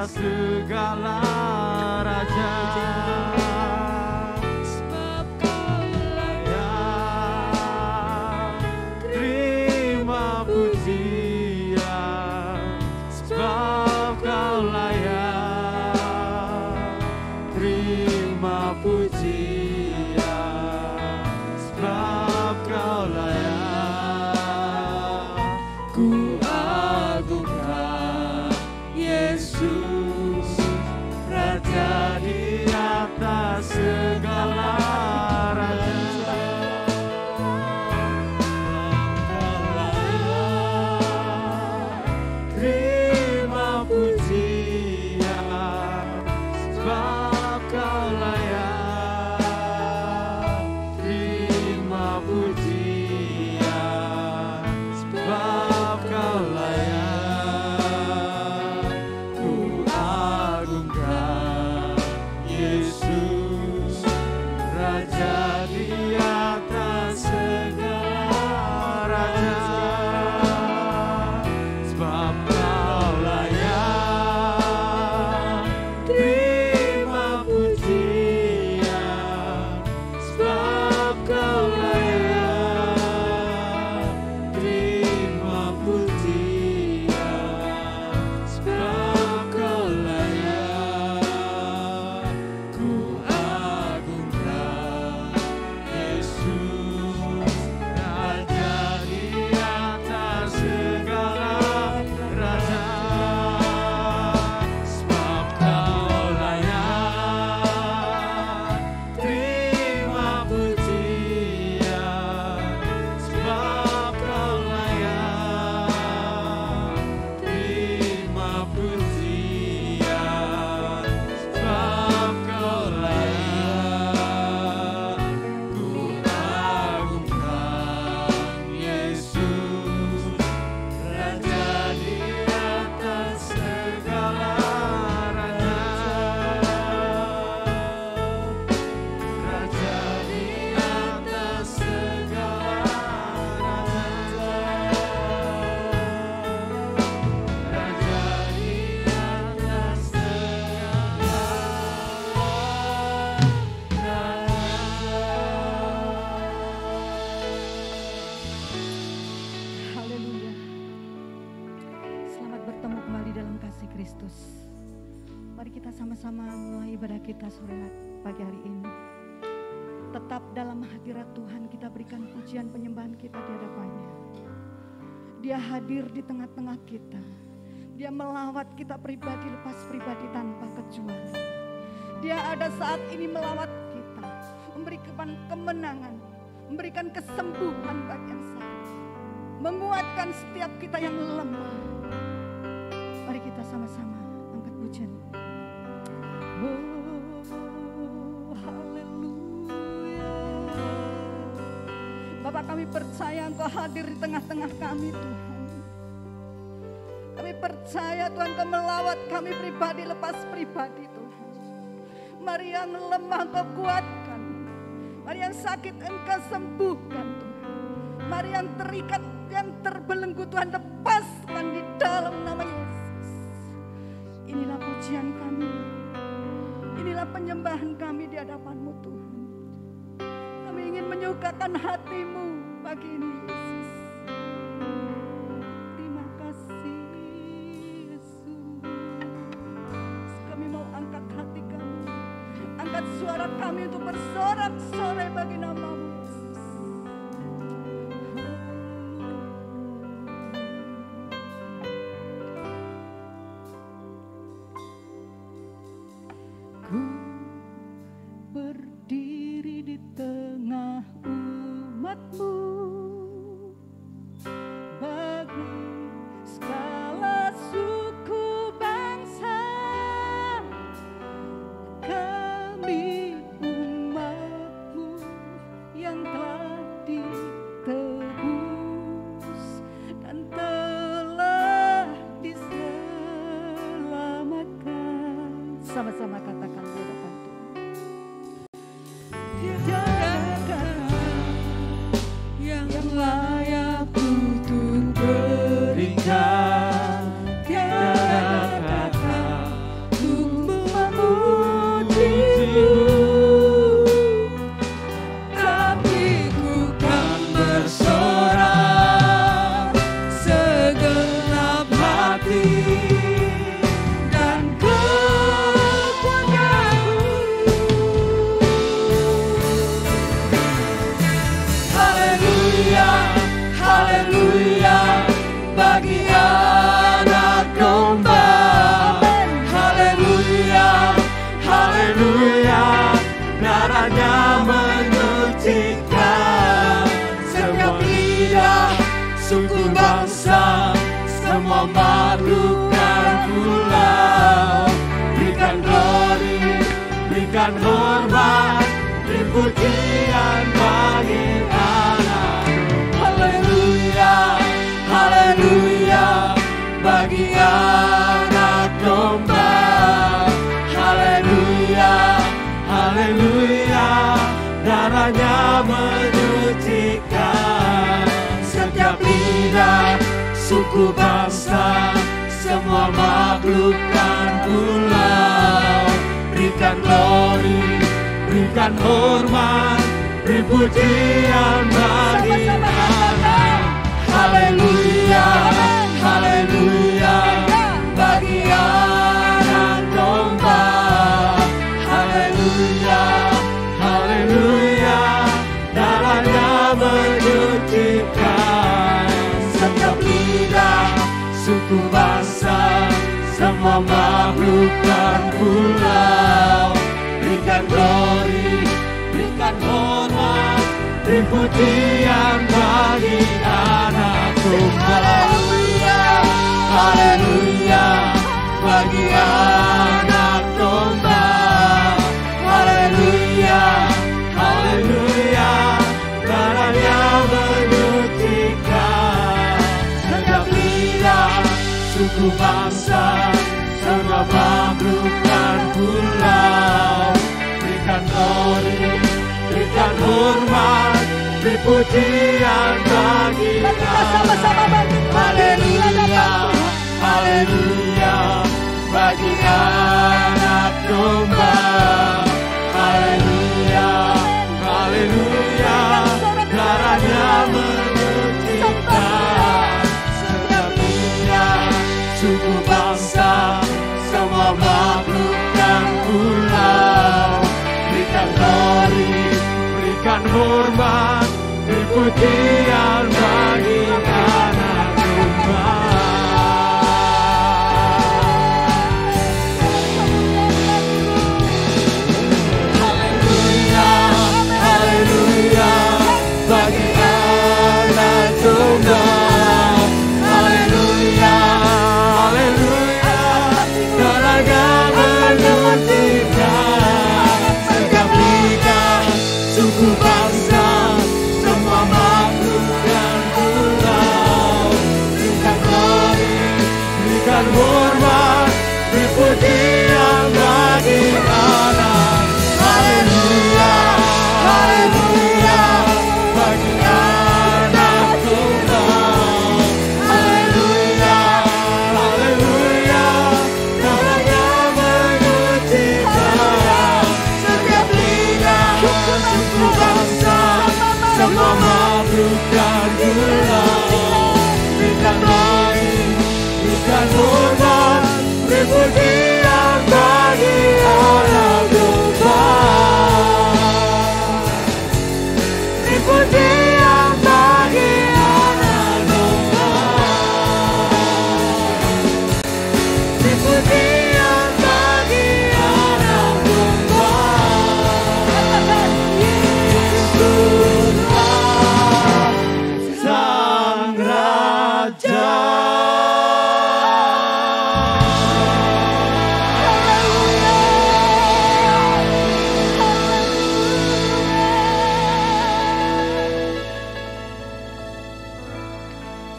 atas segala raja. Sebab Kau layak terima pujian, sebab Kau layak terima pujian, sebab Kau layak. Ku agungkan Yesus, Raja di atas segala raja. Kau layak terima pujian, sebab Kau layak terima pujian, sebab Kau layak. Ku agungkan Yesus, Raja di atas segala raja. Sebab Kau layak terima pujian, sebab Kau layak terima pujian, sebab Kau layak. Ku agungkan Yesus, Raja di atas segala raja. Sebab Kau layak terima pujian, sebab Kau layak terima pujian, sebab Kau layak. Ku agungkan Yesus, Raja di atas segala raja. Raja di atas segala raja. Raja di atas segala Haleluya. Selamat bertemu kembali dalam kasih Kristus. Mari kita sama-sama mulai ibadah kita sore pagi hari ini. Tetap dalam hadirat Tuhan kita berikan pujian penyembahan kita di hadapannya. Dia hadir di tengah-tengah kita. Dia melawat kita pribadi lepas pribadi tanpa kecuali. Dia ada saat ini melawat kita, memberikan kemenangan, memberikan kesembuhan bagi yang sakit, menguatkan setiap kita yang lemah. Mari kita sama-sama angkat pujian. Oh, haleluya. Bapak, kami percaya Engkau hadir di tengah-tengah kami, Tuhan. Kami percaya Tuhan Engkau melawat kami pribadi lepas pribadi, Tuhan. Mari yang lemah Engkau kuatkan, mari yang sakit Engkau sembuhkan, Tuhan. Mari yang terikat, yang terbelenggu Tuhan lepaskan di dalam nama Yesus. Inilah pujian kami, inilah penyembahan kami di hadapan-Mu, Tuhan. Kami ingin menyukakan hati-Mu pagi ini, Yesus. Terima kasih, Yesus. Kami mau angkat hati kami, angkat suara kami untuk bersorak-sorai bagi nama-Mu, Yesus. Ku berdiri di tengah umat-Mu, pujian bagi anak. Haleluya, haleluya, bagi anak domba. Haleluya, haleluya, darahnya menyucikan setiap lidah, suku, bangsa, semua makhluk dan pulau. Berikan glory, berikan hormat, beri pujian bagi anak. Haleluya, haleluya, bagi anak domba. Haleluya, haleluya, darahnya menyucikan setiap lidah, suku, bangsa, semua makhluk dan pulau. Berikan glory, berikan hormat, beri pujian bagi anak domba. Haleluya, haleluya, bagi anak domba. Haleluya, haleluya, darahnya menyucikan setiap lidah, suku, bangsa, semua makhluk dan pulau. Berikan glory, berikan hormat, beri pujian bagi anak. Haleluya, haleluya, bagi anak domba. Haleluya, haleluya, darahnya menyucikan setiap lidah, suku, bangsa, semua makhluk dan pulau. Berikan glory, berikan hormat, beri pujian bagi anak domba. Haleluya, haleluya, bagi anak domba. Haleluya, haleluya, darahnya menyucikan setiap lidah, suku, bangsa, semua makhluk dan pulau. Berikan glory, berikan hormat, beri pujian bagi anak. Haleluya, haleluya, bagi anak domba. Haleluya, haleluya, darahnya menyucikan setiap lidah, suku, bangsa, semua makhluk dan pulau. Berikan glory, berikan hormat, beri pujian bagi anak domba. Beri pujian bagi anak domba. Beri pujian bagi anak domba. Yesuslah Sang Raja.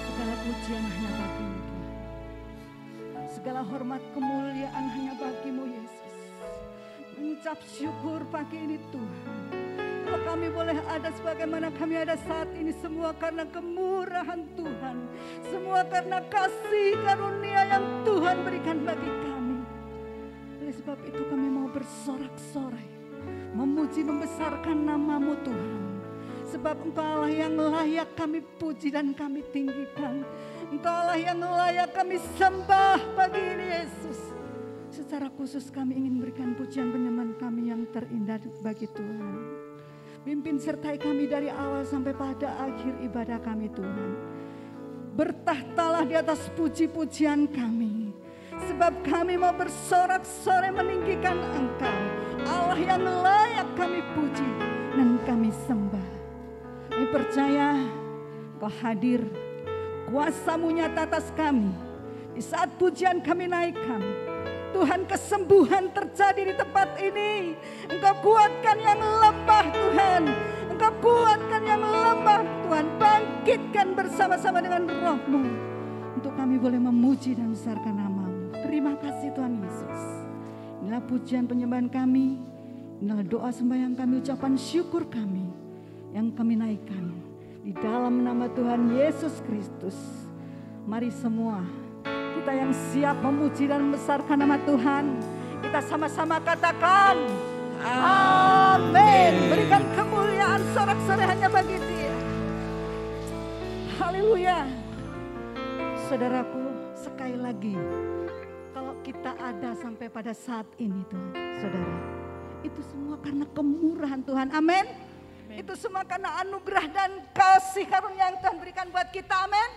Segala pujian hanya bagimu Tuhan. Segala hormat kemuliaan hanya bagimu Yesus. Mengucap syukur pagi ini Tuhan. Kalau kami boleh ada sebagaimana kami ada saat ini, semua karena kemurahan Tuhan. Semua karena kasih karunia yang Tuhan berikan bagi kami. Oleh sebab itu kami mau bersorak-sorai, memuji membesarkan nama-Mu Tuhan. Sebab Engkau Allah yang layak kami puji dan kami tinggikan. Engkau Allah yang layak kami sembah pagi ini Yesus. Secara khusus kami ingin berikan pujian penyembahan kami yang terindah bagi Tuhan. Pimpin sertai kami dari awal sampai pada akhir ibadah kami Tuhan. Bertahtalah di atas puji-pujian kami. Sebab kami mau bersorak-sorai meninggikan Engkau. Allah yang layak kami puji dan kami sembah. Kami percaya Kau hadir, kuasa-Mu nyata atas kami. Di saat pujian kami naikkan, Tuhan, kesembuhan terjadi di tempat ini. Engkau kuatkan yang lemah Tuhan. Tuhan bersama-sama dengan roh-Mu untuk kami boleh memuji dan membesarkan nama-Mu. Terima kasih Tuhan Yesus. Inilah pujian penyembahan kami, inilah doa sembahyang kami, ucapan syukur kami yang kami naikkan di dalam nama Tuhan Yesus Kristus. Mari semua kita yang siap memuji dan membesarkan nama Tuhan, kita sama-sama katakan amin. Berikan kemuliaan sorak-sorai hanya bagi Dia. Haleluya. Saudaraku, sekali lagi, kalau kita ada sampai pada saat ini Tuhan, saudara, itu semua karena kemurahan Tuhan. Amin. Itu semua karena anugerah dan kasih karunia yang Tuhan berikan buat kita. Amin.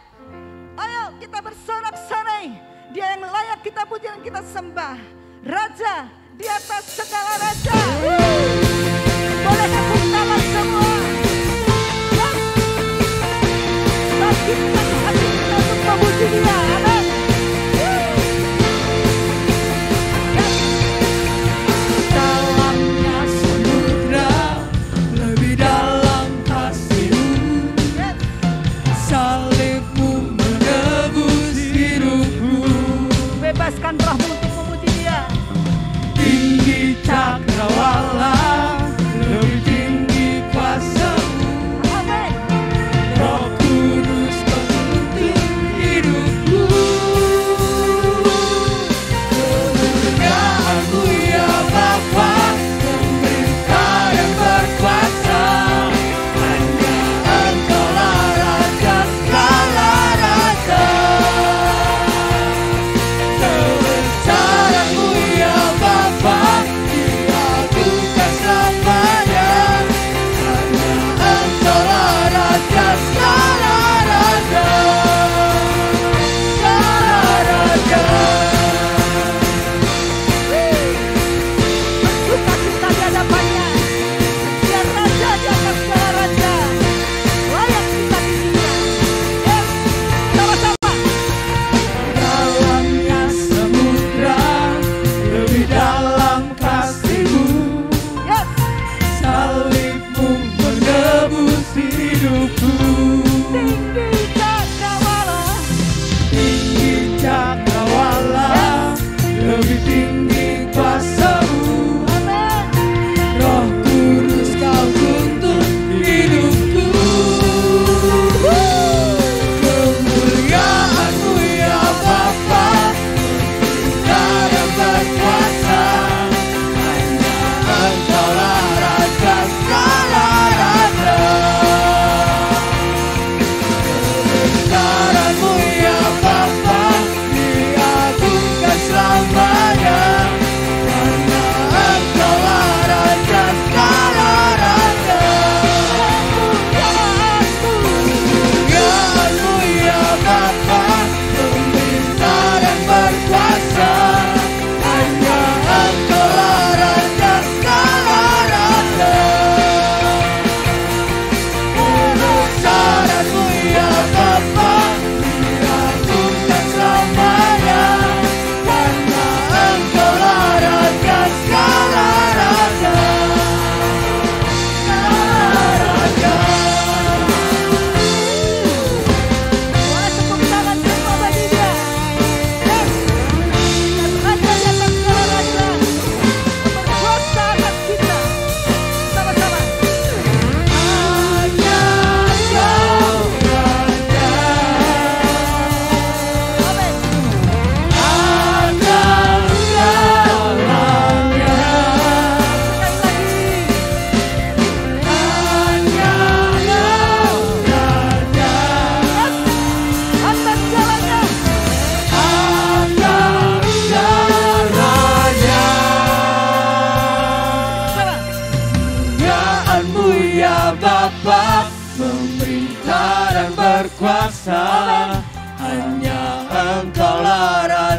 Ayo kita bersorak-sorai. Dia yang layak kita puji dan kita sembah. Raja di atas segala raja. Boleh tepuk tangan semua. Bangkitkan hati kita untuk memuji Dia. Amin. Dalamnya samudra, lebih dalam kasih-Mu. Salib-Mu menebus hidupku. Bebaskan rohmu untuk memuji Dia. Tinggi cakrawala, lebih tinggi kuasa-Mu. Amin. Roh Kudus menuntun hidupku. Kemuliaan-Mu ya Bapa, pemerintah yang berkuasa. Hanya Engkau-lah Raja segala raja. Kebesaran-Mu ya Bapa, diagungkan selamanya. Hanya Engkau-lah Raja segala raja. Segala raja. Sukacita di hadapannya. Dia raja di atas segala raja. Layak kita dipuji. Yes, sama-sama. Dalamnya samudra, lebih dalam kasih-Mu. Yes, Salib-Mu menebus hidupku. tinggi cakrawala. Tinggi cakrawala, lebih tinggi kuasa-Mu. Amin. Roh Kudus Kau tuntun hidupku. Kemuliaan-Mu ya Bapa, pemerintah yang berkuasa. Hanya Engkau-lah Raja segala raja. Kebesaran-Mu ya Bapa, diagungkan selamanya. Hanya Engkau-lah Raja segala raja. Kemuliaan-Mu ya Bapa, pemerintah yang berkuasa. Hanya Engkau-lah Raja segala raja. Kebesaran-Mu ya Bapa, diagungkan selamanya. Karena Engkau-lah Raja segala raja. Segala raja. Boleh tepuk tangan semua bagi Dia. Yes, raja di atas segala raja. Berkuasa atas kita. Sama-sama. Hanya Engkau Raja. Amin.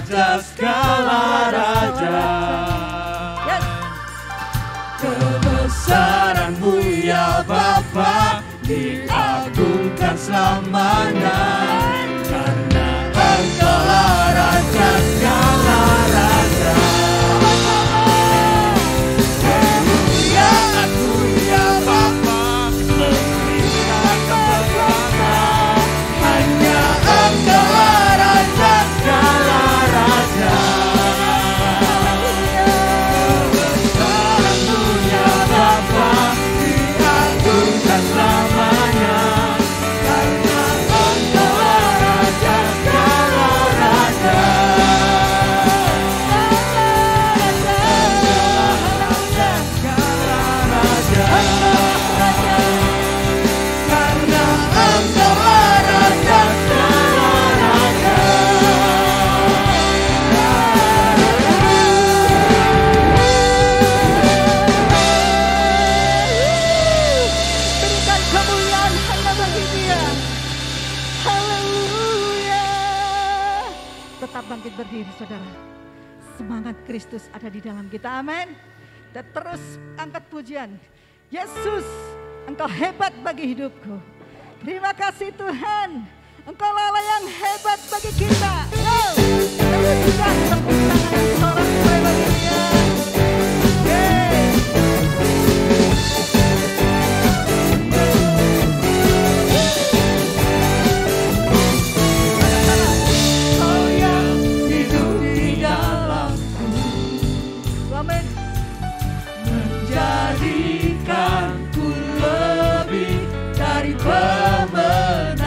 Ada segalanya. Kebesaran-Mu ya Bapa, diagungkan selamanya. Karena Engkau-lah Raja segala raja. Kemuliaan-Mu ya Bapa, pemerintah yang berkuasa. tetap bangkit berdiri saudara. Semangat Kristus ada di dalam kita, amin. Dan terus angkat pujian. Yesus, Engkau hebat bagi hidupku. Terima kasih Tuhan, Engkau Allah yang hebat bagi kita. Terus juga tepuk tangan sorak supaya bagi Dia. Menjadikanku lebih dari pemenang.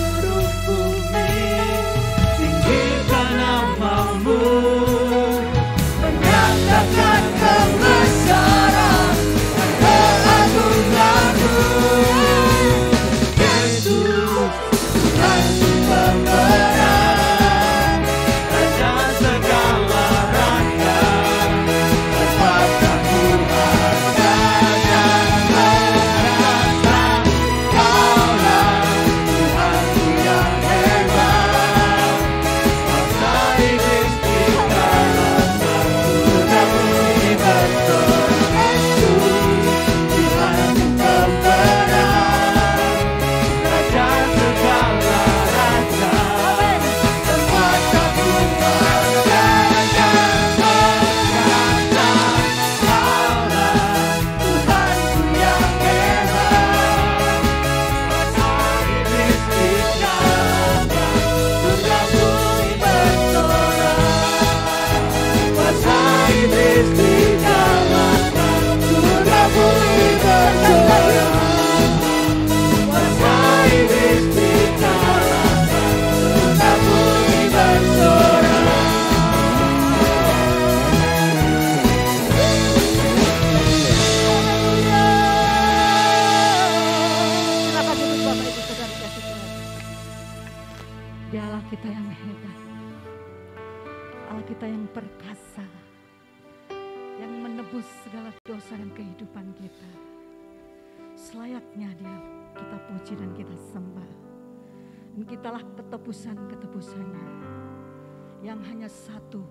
Seluruh bumi tinggikan namamu, menyatakan kebesaran dan keagunganmu. Yesus, Tuhan pembenar, atas segala rasa. Selayaknya Dia kita puji dan kita sembah. Dan kitalah ketebusan-ketebusannya yang hanya satu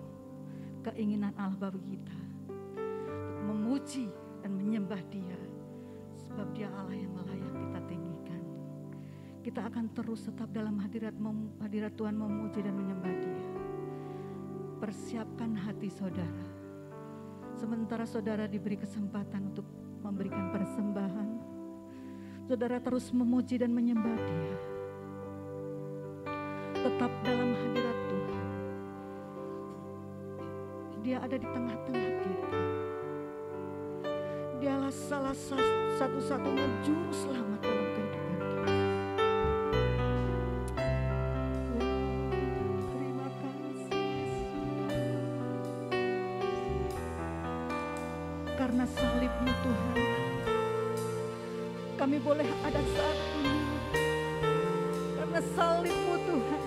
keinginan Allah bagi kita, untuk memuji dan menyembah Dia Sebab Dia Allah yang layak kita tinggikan. Kita akan terus tetap dalam hadirat Tuhan, memuji dan menyembah Dia. Persiapkan hati saudara. Sementara saudara diberi kesempatan untuk memberikan persembahan, saudara terus memuji dan menyembah Dia. Tetap dalam hadirat Tuhan. Dia ada di tengah-tengah kita. Dialah salah satu-satunya juru selamat dalam kehidupan kita. Terima kasih Yesus. Karena salib-Mu Tuhan, kami boleh ada saat ini. Karena salib-Mu Tuhan,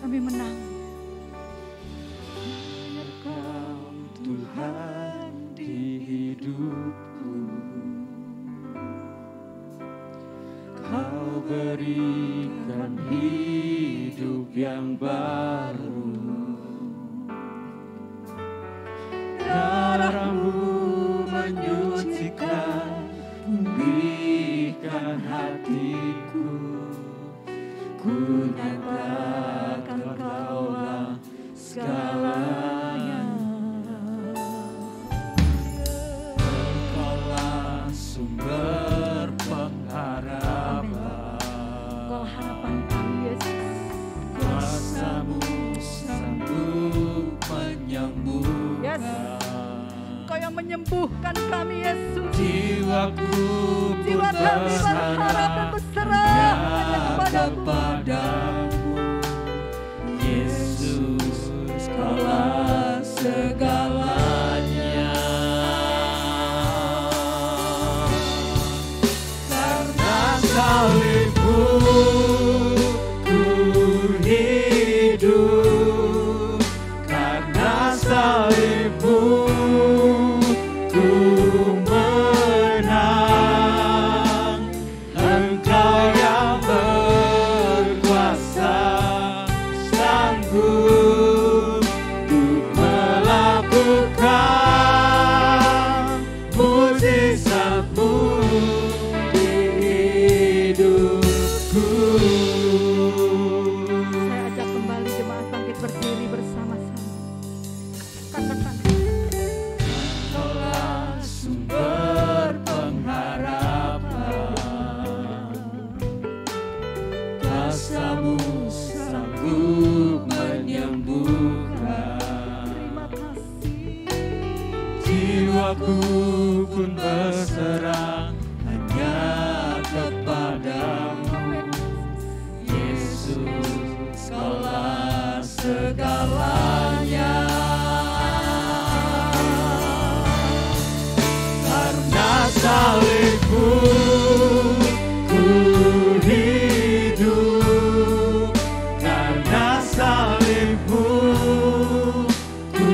kami menang. Tuhan di hidupku, Kau berikan hidup yang baru. Darah-Mu menyucikan, pulihkan hatiku. Ku nyatakan Kaulah segalanya. Engkaulah sumber pengharapan. Engkau harapan kami Yesus. Kuasa-Mu sanggup menyembuhkan. Yes. Engkau yang menyembuhkan kami Yesus. Jiwaku pun Jiwa kami berharap dan berserah hanya kepadamu. Yesus, Kaulah segalanya. Karena salib-Mu ku hidup. Karena salib-Mu ku menang. Engkau yang berkuasa, sanggup untuk melakukan mujizat-Mu di hidupku. Saya ajak kembali jemaat bangkit berdiri bersama-sama. Katakan, Kaulah sumber pengharapan. Kuasa-Mu sanggup menyembuhkan. terima kasih. Jiwaku pun berserah hanya kepadamu. Yesus, Kaulah segalanya. Karena salib-Mu ku hidup. Karena salib-Mu ku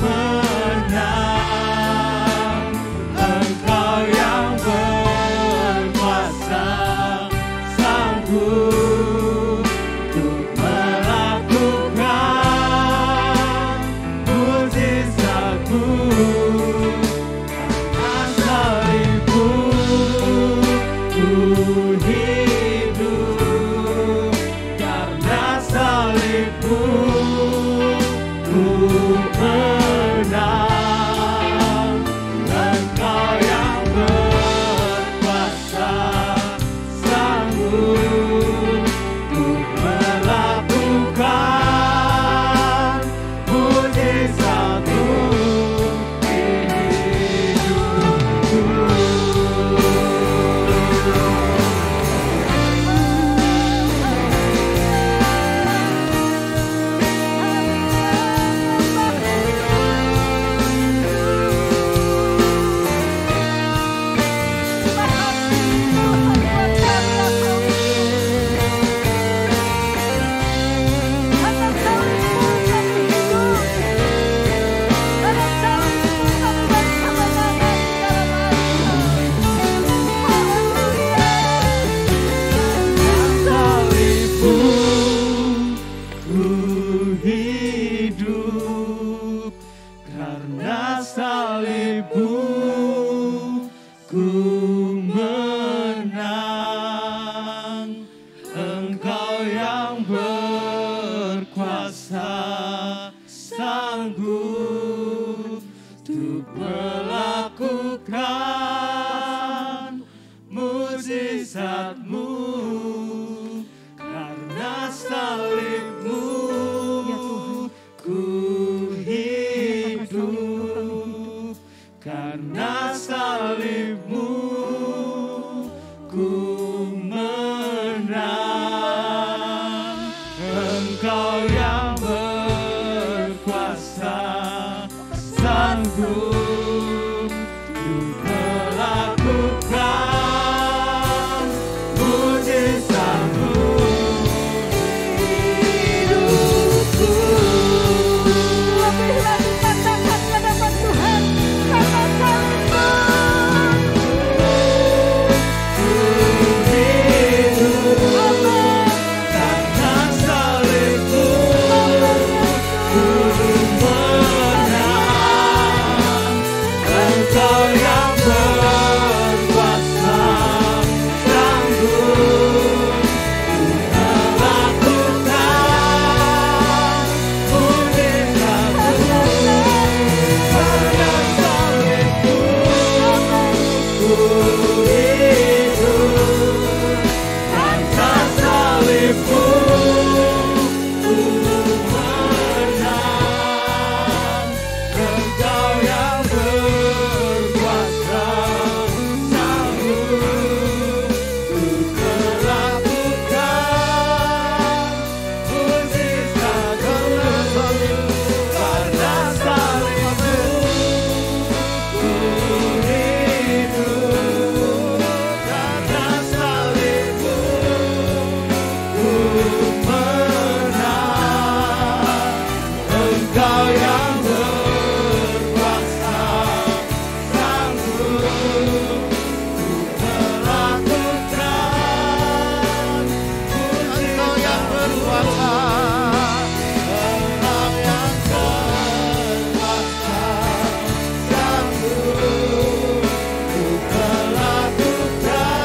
menang. Engkau yang berkuasa, sanggup untuk melakukan mujizat-Mu. Karena salib-Mu ku hidup. Karena salib-Mu ku menang. Engkau yang berkuasa, sanggup untuk melakukan mujizat-Mu di hidupku. Salib-Mu ku hidup. Karena salib-Mu sanggup untuk melakukan mujizat-Mu, karena salib-Mu Ya Tuhan, ku hidup, karena salib-Mu ku menang. Engkau yang berkuasa, sanggup untuk melakukan mujizat-Mu hidupku. lebih lagi katakan hadapan Tuhan, karena salib-Mu. Karena salib-Mu ku menang. Engkau yang berkuasa, sanggup melakukan mujizat-Mu. Karena salib-Mu ku hidup, karena salib-Mu ku menang. Engkau yang berkuasa, sanggup untuk melakukan mujizat-Mu. Karena salib-Mu ku hidup, karena salib-Mu ku menang. Engkau yang berkuasa, sanggup untuk melakukan Engkau yang berkuasa, Engkau yang berkuasa, sanggup untuk melakukan.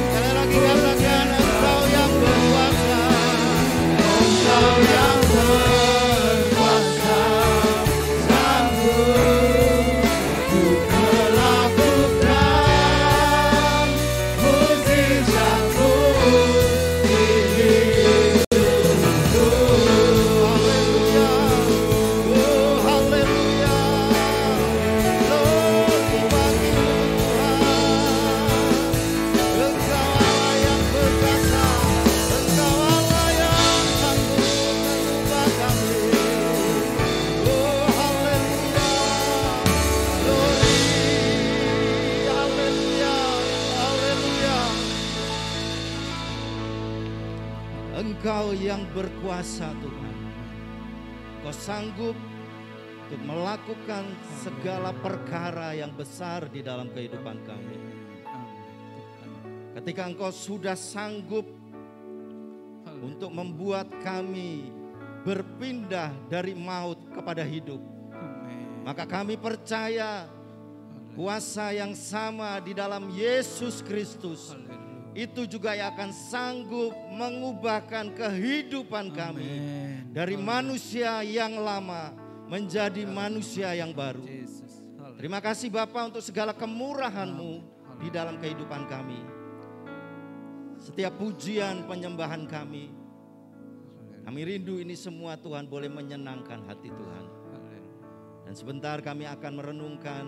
Sekali lagi katakan, Engkau yang berkuasa, Engkau yang berkuasa, sanggup untuk melakukan mujizat-Mu di hidupku. Haleluya, oh haleluya, Lord bagi-Mu Tuhan. Engkau Allah yang berkuasa, Engkau Allah yang sanggup mengubah kami. Oh haleluya, glory, haleluya, haleluya. Engkau yang berkuasa Tuhan, Kau sanggup untuk melakukan segala perkara yang besar di dalam kehidupan kami. Ketika Engkau sudah sanggup untuk membuat kami berpindah dari maut kepada hidup, maka kami percaya kuasa yang sama di dalam Yesus Kristus itu juga yang akan sanggup mengubahkan kehidupan kami dari manusia yang lama menjadi manusia yang baru. Terima kasih Bapa untuk segala kemurahan-Mu di dalam kehidupan kami. Setiap pujian penyembahan kami rindu ini semua Tuhan boleh menyenangkan hati Tuhan. Dan sebentar kami akan merenungkan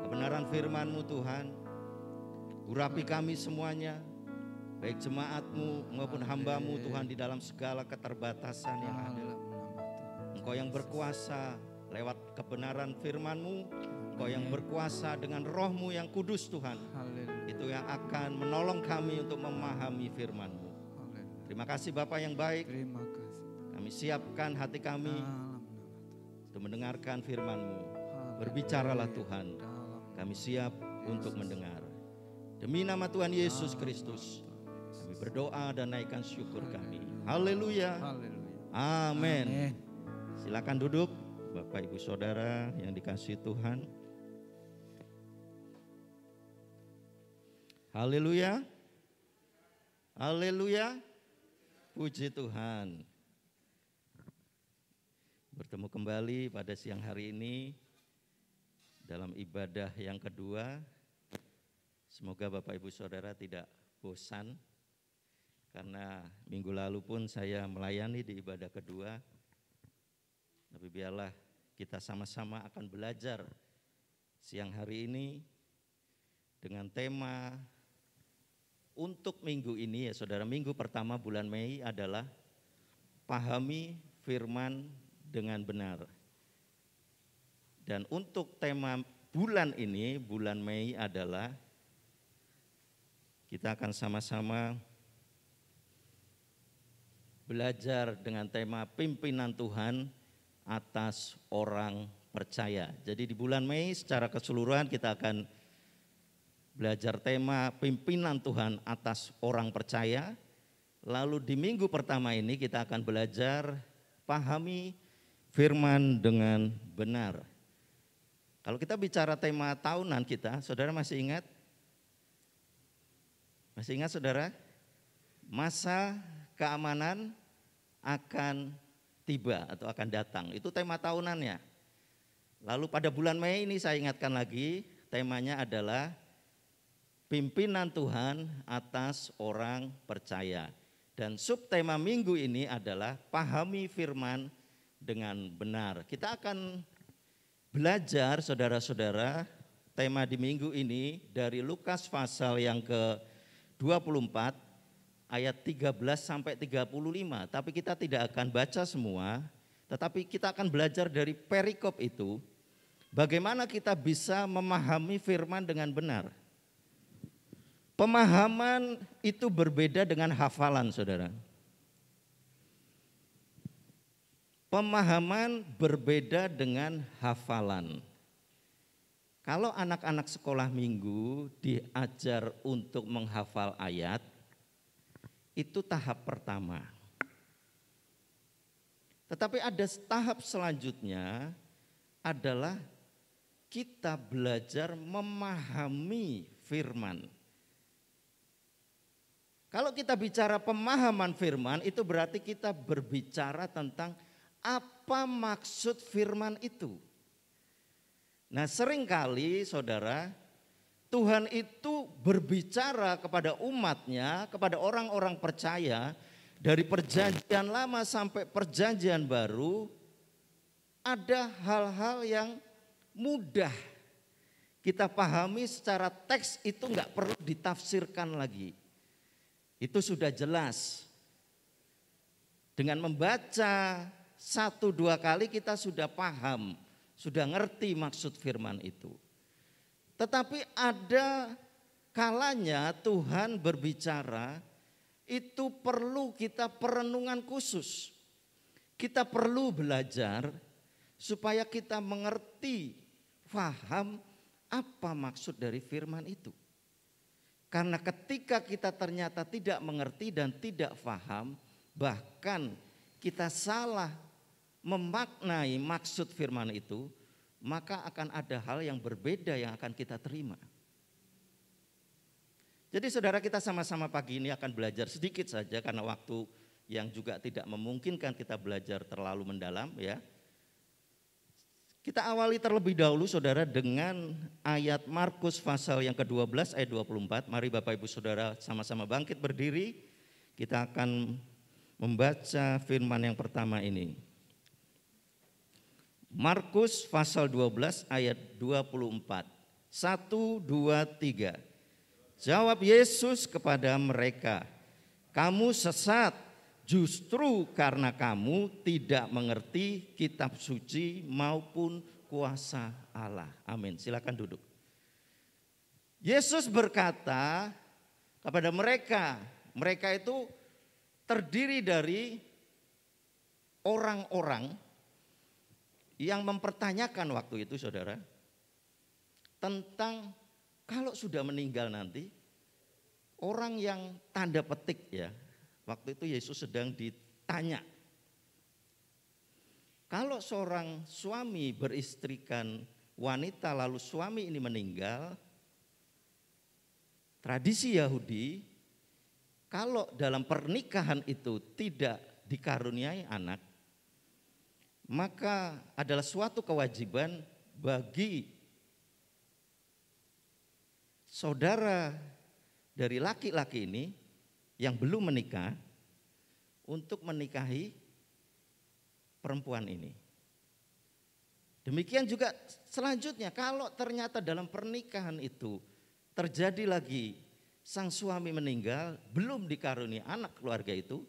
kebenaran firman-Mu Tuhan. Urapi kami semuanya, baik jemaat-Mu maupun hamba-Mu Tuhan di dalam segala keterbatasan yang ada. Engkau yang berkuasa lewat kebenaran firman-Mu, Engkau yang berkuasa dengan Roh-Mu yang kudus Tuhan. Itu yang akan menolong kami untuk memahami firman-Mu. Terima kasih Bapa yang baik. Kami siapkan hati kami untuk mendengarkan firman-Mu. Berbicaralah Tuhan, kami siap untuk mendengar. Demi nama Tuhan Yesus Kristus, kami berdoa dan naikkan syukur kami. Haleluya. Amin. Silakan duduk Bapak Ibu Saudara yang dikasihi Tuhan. Haleluya. Haleluya. Puji Tuhan. Bertemu kembali pada siang hari ini dalam ibadah yang kedua. Semoga Bapak Ibu Saudara tidak bosan, karena minggu lalu pun saya melayani di ibadah kedua. Tapi biarlah kita sama-sama akan belajar siang hari ini dengan tema untuk minggu ini ya saudara. Minggu pertama bulan Mei adalah pahami firman dengan benar. Dan untuk tema bulan ini, bulan Mei adalah kita akan sama-sama belajar dengan tema pimpinan Tuhan atas orang percaya. Jadi di bulan Mei secara keseluruhan kita akan belajar tema pimpinan Tuhan atas orang percaya. Lalu di minggu pertama ini kita akan belajar pahami firman dengan benar. Kalau kita bicara tema tahunan kita, saudara masih ingat? Masih ingat saudara? Masa keamanan akan tiba atau akan datang. Itu tema tahunannya. Lalu pada bulan Mei ini saya ingatkan lagi, temanya adalah pimpinan Tuhan atas orang percaya. Dan subtema minggu ini adalah pahami firman dengan benar. Kita akan belajar saudara-saudara tema di minggu ini dari Lukas pasal yang ke-24 ayat 13 sampai 35. Tapi kita tidak akan baca semua, tetapi kita akan belajar dari perikop itu bagaimana kita bisa memahami firman dengan benar. Pemahaman itu berbeda dengan hafalan, saudara. Pemahaman berbeda dengan hafalan. Kalau anak-anak sekolah minggu diajar untuk menghafal ayat, itu tahap pertama. Tetapi ada tahap selanjutnya adalah kita belajar memahami firman. Kalau kita bicara pemahaman firman, itu berarti kita berbicara tentang apa maksud firman itu. Nah, seringkali saudara, Tuhan itu berbicara kepada umatnya, kepada orang-orang percaya, dari perjanjian lama sampai perjanjian baru, ada hal-hal yang mudah kita pahami secara teks, itu enggak perlu ditafsirkan lagi. Itu sudah jelas. Dengan membaca 1-2 kali kita sudah paham, sudah ngerti maksud firman itu. Tetapi ada kalanya Tuhan berbicara, itu perlu kita perenungan khusus. Kita perlu belajar supaya kita mengerti, paham apa maksud dari firman itu. Karena ketika kita ternyata tidak mengerti dan tidak paham, bahkan kita salah memaknai maksud firman itu, maka akan ada hal yang berbeda yang akan kita terima. Jadi saudara, kita sama-sama pagi ini akan belajar sedikit saja karena waktu yang juga tidak memungkinkan kita belajar terlalu mendalam ya. Kita awali terlebih dahulu saudara dengan ayat Markus pasal yang ke-12 ayat 24. Mari Bapak Ibu Saudara sama-sama bangkit berdiri. Kita akan membaca firman yang pertama ini. Markus pasal 12 ayat 24. 1, 2, 3. Jawab Yesus kepada mereka, kamu sesat justru karena kamu tidak mengerti kitab suci maupun kuasa Allah. Amin. Silakan duduk. Yesus berkata kepada mereka, mereka itu terdiri dari orang-orang yang mempertanyakan waktu itu saudara, tentang kalau sudah meninggal nanti, orang yang tanda petik ya, waktu itu Yesus sedang ditanya. Kalau seorang suami beristrikan wanita lalu suami ini meninggal, tradisi Yahudi, kalau dalam pernikahan itu tidak dikaruniai anak, maka adalah suatu kewajiban bagi saudara dari laki-laki ini yang belum menikah untuk menikahi perempuan ini. Demikian juga selanjutnya, kalau ternyata dalam pernikahan itu terjadi lagi sang suami meninggal, belum dikaruniai anak keluarga itu,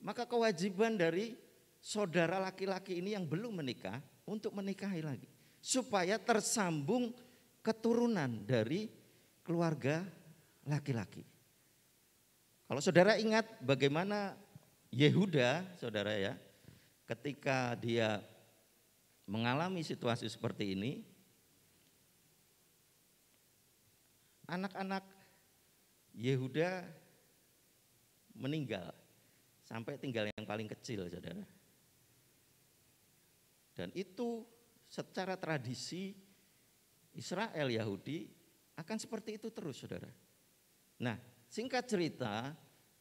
maka kewajiban dari saudara laki-laki ini yang belum menikah untuk menikahi lagi, supaya tersambung keturunan dari keluarga laki-laki. Kalau saudara ingat bagaimana Yehuda, saudara ya, ketika dia mengalami situasi seperti ini, anak-anak Yehuda meninggal sampai tinggal yang paling kecil, saudara. Dan itu secara tradisi Israel Yahudi akan seperti itu terus, saudara. Nah, singkat cerita,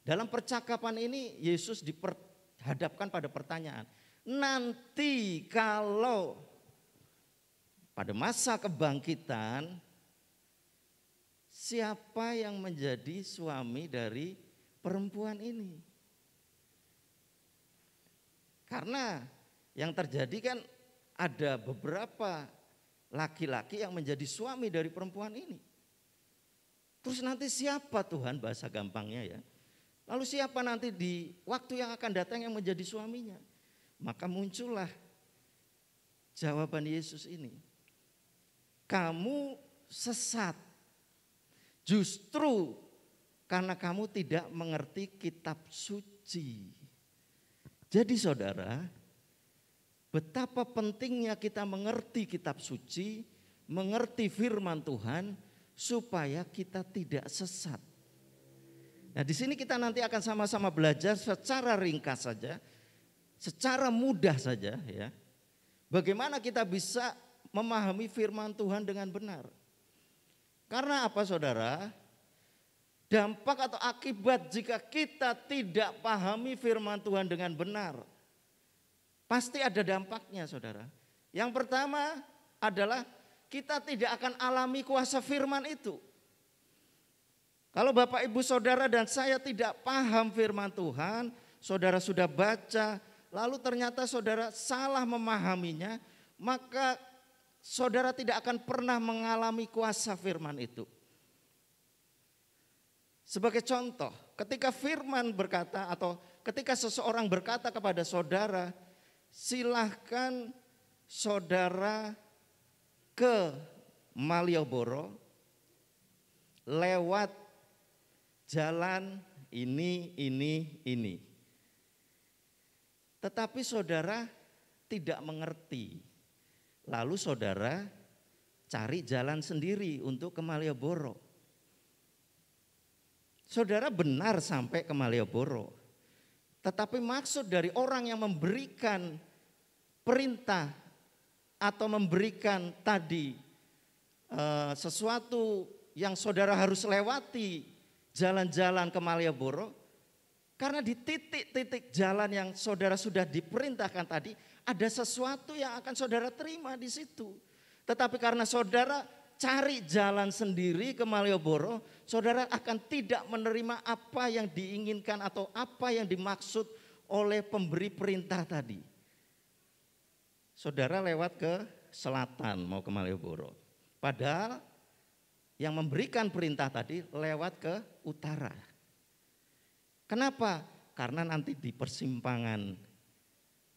dalam percakapan ini Yesus diperhadapkan pada pertanyaan, nanti kalau pada masa kebangkitan, siapa yang menjadi suami dari perempuan ini? Karena yang terjadi kan ada beberapa laki-laki yang menjadi suami dari perempuan ini. Terus nanti siapa Tuhan, bahasa gampangnya ya. Lalu siapa nanti di waktu yang akan datang yang menjadi suaminya? Maka muncullah jawaban Yesus ini. Kamu sesat justru karena kamu tidak mengerti kitab suci. Jadi saudara, betapa pentingnya kita mengerti kitab suci, mengerti firman Tuhan supaya kita tidak sesat. Nah, di sini kita nanti akan sama-sama belajar secara ringkas saja, secara mudah saja ya. Bagaimana kita bisa memahami firman Tuhan dengan benar. Karena apa saudara? Dampak atau akibat jika kita tidak pahami firman Tuhan dengan benar, pasti ada dampaknya saudara. Yang pertama adalah kita tidak akan alami kuasa firman itu. Kalau Bapak Ibu Saudara dan saya tidak paham firman Tuhan, saudara sudah baca, lalu ternyata saudara salah memahaminya, maka saudara tidak akan pernah mengalami kuasa firman itu. Sebagai contoh, ketika firman berkata atau ketika seseorang berkata kepada saudara, silahkan saudara ke Malioboro lewat jalan ini. Tetapi saudara tidak mengerti. Lalu saudara cari jalan sendiri untuk ke Malioboro. Saudara benar sampai ke Malioboro. Tetapi maksud dari orang yang memberikan perintah atau memberikan tadi sesuatu yang saudara harus lewati jalan-jalan ke Malioboro, karena di titik-titik jalan yang saudara sudah diperintahkan tadi ada sesuatu yang akan saudara terima di situ. Tetapi karena saudara cari jalan sendiri ke Malioboro, saudara akan tidak menerima apa yang diinginkan atau apa yang dimaksud oleh pemberi perintah tadi. Saudara lewat ke selatan mau ke Malioboro. Padahal yang memberikan perintah tadi lewat ke utara. Kenapa? Karena nanti di persimpangan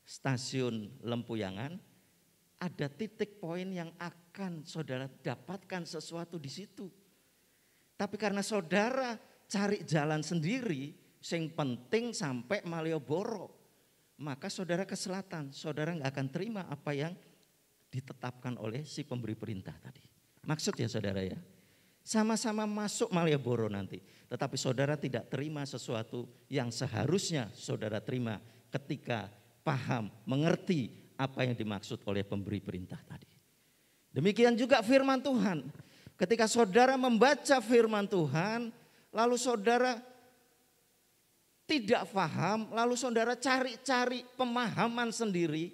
stasiun Lempuyangan ada titik poin yang akan saudara dapatkan sesuatu di situ. Tapi karena saudara cari jalan sendiri, yang penting sampai Malioboro, maka saudara ke selatan, saudara nggak akan terima apa yang ditetapkan oleh si pemberi perintah tadi. Maksud ya saudara ya, sama-sama masuk Malioboro nanti, tetapi saudara tidak terima sesuatu yang seharusnya saudara terima ketika paham, mengerti apa yang dimaksud oleh pemberi perintah tadi. Demikian juga firman Tuhan. Ketika saudara membaca firman Tuhan, lalu saudara tidak paham, lalu saudara cari-cari pemahaman sendiri,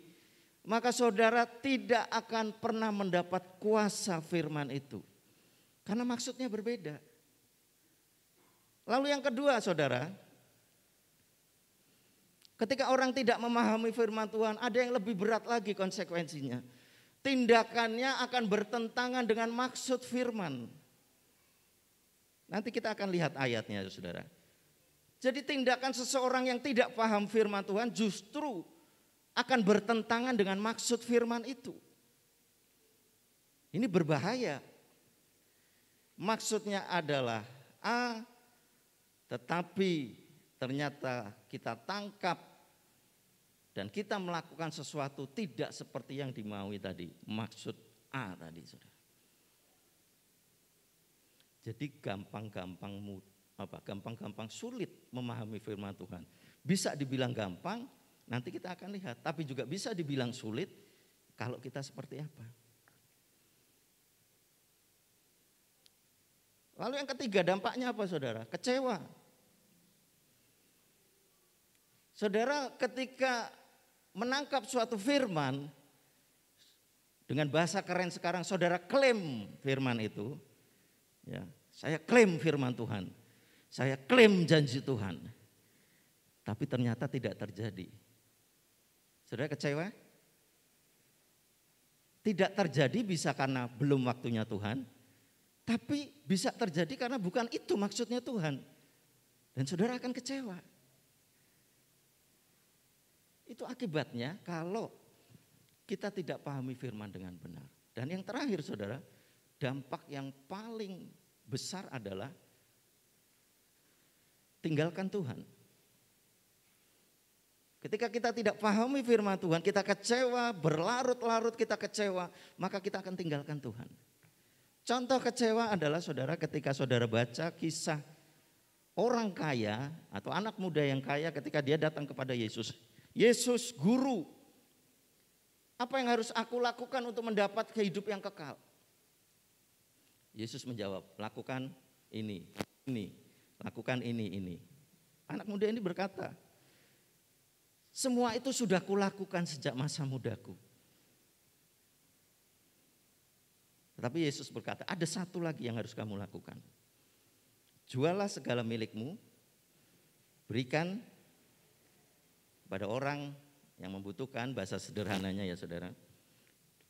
maka saudara tidak akan pernah mendapat kuasa firman itu. Karena maksudnya berbeda. Lalu yang kedua saudara, ketika orang tidak memahami firman Tuhan, ada yang lebih berat lagi konsekuensinya. Tindakannya akan bertentangan dengan maksud firman. Nanti kita akan lihat ayatnya saudara. Jadi tindakan seseorang yang tidak paham firman Tuhan justru akan bertentangan dengan maksud firman itu. Ini berbahaya. Maksudnya adalah A, tetapi ternyata kita tangkap dan kita melakukan sesuatu tidak seperti yang dimaui tadi. Maksud A tadi saudara. Jadi gampang-gampang sulit memahami firman Tuhan. Bisa dibilang gampang, nanti kita akan lihat. Tapi juga bisa dibilang sulit kalau kita seperti apa. Lalu yang ketiga dampaknya apa saudara? Kecewa. Saudara ketika menangkap suatu firman, dengan bahasa keren sekarang saudara klaim firman itu. Ya, saya klaim firman Tuhan. Saya klaim janji Tuhan. Tapi ternyata tidak terjadi. Saudara kecewa? Tidak terjadi bisa karena belum waktunya Tuhan. Tapi bisa terjadi karena bukan itu maksudnya Tuhan. Dan saudara akan kecewa. Itu akibatnya kalau kita tidak pahami firman dengan benar. Dan yang terakhir saudara, dampak yang paling besar adalah tinggalkan Tuhan. Ketika kita tidak pahami firman Tuhan, kita kecewa, berlarut-larut kita kecewa, maka kita akan tinggalkan Tuhan. Contoh kecewa adalah saudara ketika saudara baca kisah orang kaya atau anak muda yang kaya ketika dia datang kepada Yesus. Yesus guru, apa yang harus aku lakukan untuk mendapat kehidupan yang kekal? Yesus menjawab, lakukan ini, lakukan ini. Anak muda ini berkata, semua itu sudah kulakukan sejak masa mudaku. Tetapi Yesus berkata, ada satu lagi yang harus kamu lakukan. Jualah segala milikmu, berikan pada orang yang membutuhkan, bahasa sederhananya ya saudara.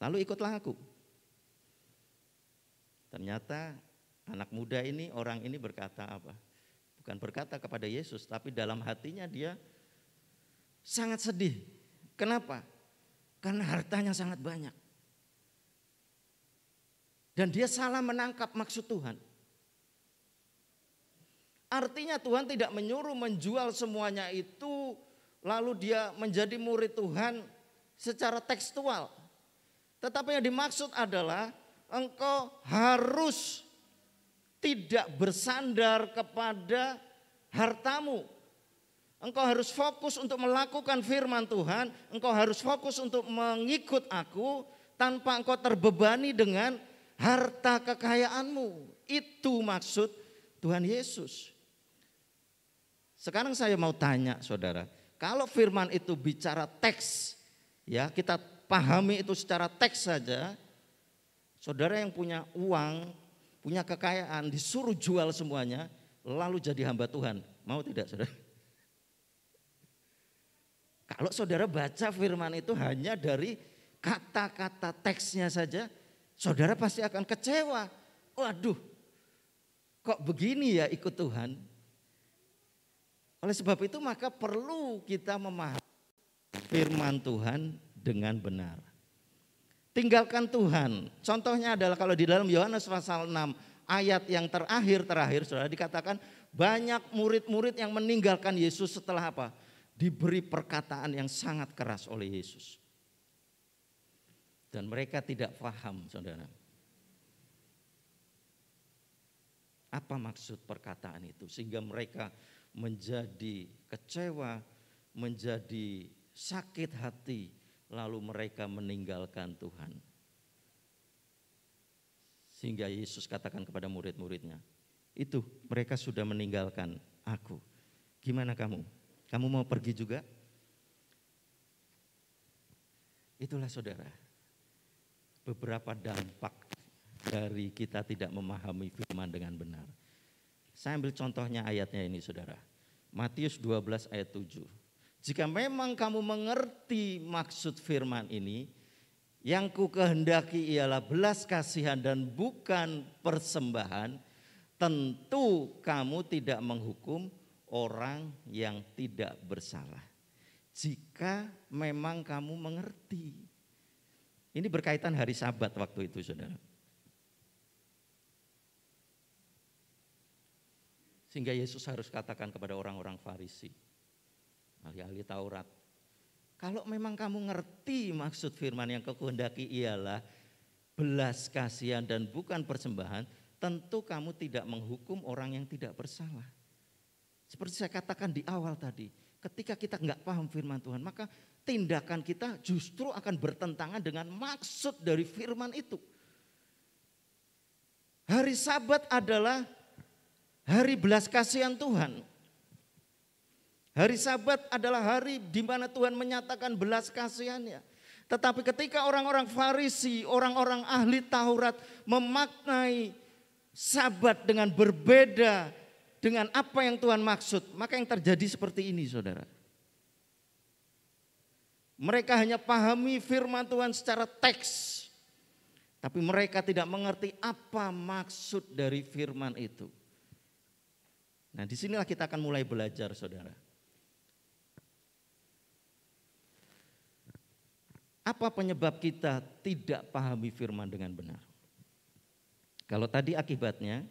Lalu ikutlah aku. Ternyata anak muda ini, orang ini berkata apa? Bukan berkata kepada Yesus, tapi dalam hatinya dia sangat sedih. Kenapa? Karena hartanya sangat banyak. Dan dia salah menangkap maksud Tuhan. Artinya Tuhan tidak menyuruh menjual semuanya itu, lalu dia menjadi murid Tuhan secara tekstual. Tetapi yang dimaksud adalah engkau harus tidak bersandar kepada hartamu. Engkau harus fokus untuk melakukan firman Tuhan. Engkau harus fokus untuk mengikut aku tanpa engkau terbebani dengan harta kekayaanmu. Itu maksud Tuhan Yesus. Sekarang saya mau tanya saudara. Kalau firman itu bicara teks, ya kita pahami itu secara teks saja. Saudara yang punya uang, punya kekayaan, disuruh jual semuanya, lalu jadi hamba Tuhan. Mau tidak saudara? Kalau saudara baca firman itu hanya dari kata-kata teksnya saja, saudara pasti akan kecewa. Waduh, kok begini ya ikut Tuhan? Oleh sebab itu maka perlu kita memahami firman Tuhan dengan benar. Tinggalkan Tuhan. Contohnya adalah kalau di dalam Yohanes pasal 6 ayat yang terakhir saudara dikatakan banyak murid-murid yang meninggalkan Yesus setelah apa? Diberi perkataan yang sangat keras oleh Yesus. Dan mereka tidak paham saudara. Apa maksud perkataan itu? Sehingga mereka menjadi kecewa, menjadi sakit hati. Lalu mereka meninggalkan Tuhan. Sehingga Yesus katakan kepada murid-muridnya, itu mereka sudah meninggalkan aku. Gimana kamu? Kamu mau pergi juga? Itulah saudara, beberapa dampak dari kita tidak memahami firman dengan benar. Saya ambil contohnya ayatnya ini saudara. Matius 12 ayat 7. Jika memang kamu mengerti maksud firman ini, yang ku kehendaki ialah belas kasihan dan bukan persembahan, tentu kamu tidak menghukum orang yang tidak bersalah. Jika memang kamu mengerti. Ini berkaitan hari Sabat waktu itu saudara. Sehingga Yesus harus katakan kepada orang-orang Farisi, ahli-ahli Taurat, kalau memang kamu ngerti maksud firman yang kukehendaki ialah belas kasihan dan bukan persembahan, tentu kamu tidak menghukum orang yang tidak bersalah. Seperti saya katakan di awal tadi, ketika kita nggak paham firman Tuhan, maka tindakan kita justru akan bertentangan dengan maksud dari firman itu. Hari Sabat adalah hari belas kasihan Tuhan. Hari Sabat adalah hari di mana Tuhan menyatakan belas kasihannya. Tetapi ketika orang-orang Farisi, orang-orang ahli Taurat memaknai Sabat dengan berbeda dengan apa yang Tuhan maksud, maka yang terjadi seperti ini saudara. Mereka hanya pahami firman Tuhan secara teks, tapi mereka tidak mengerti apa maksud dari firman itu. Nah, disinilah kita akan mulai belajar saudara. Apa penyebab kita tidak pahami firman dengan benar? Kalau tadi akibatnya,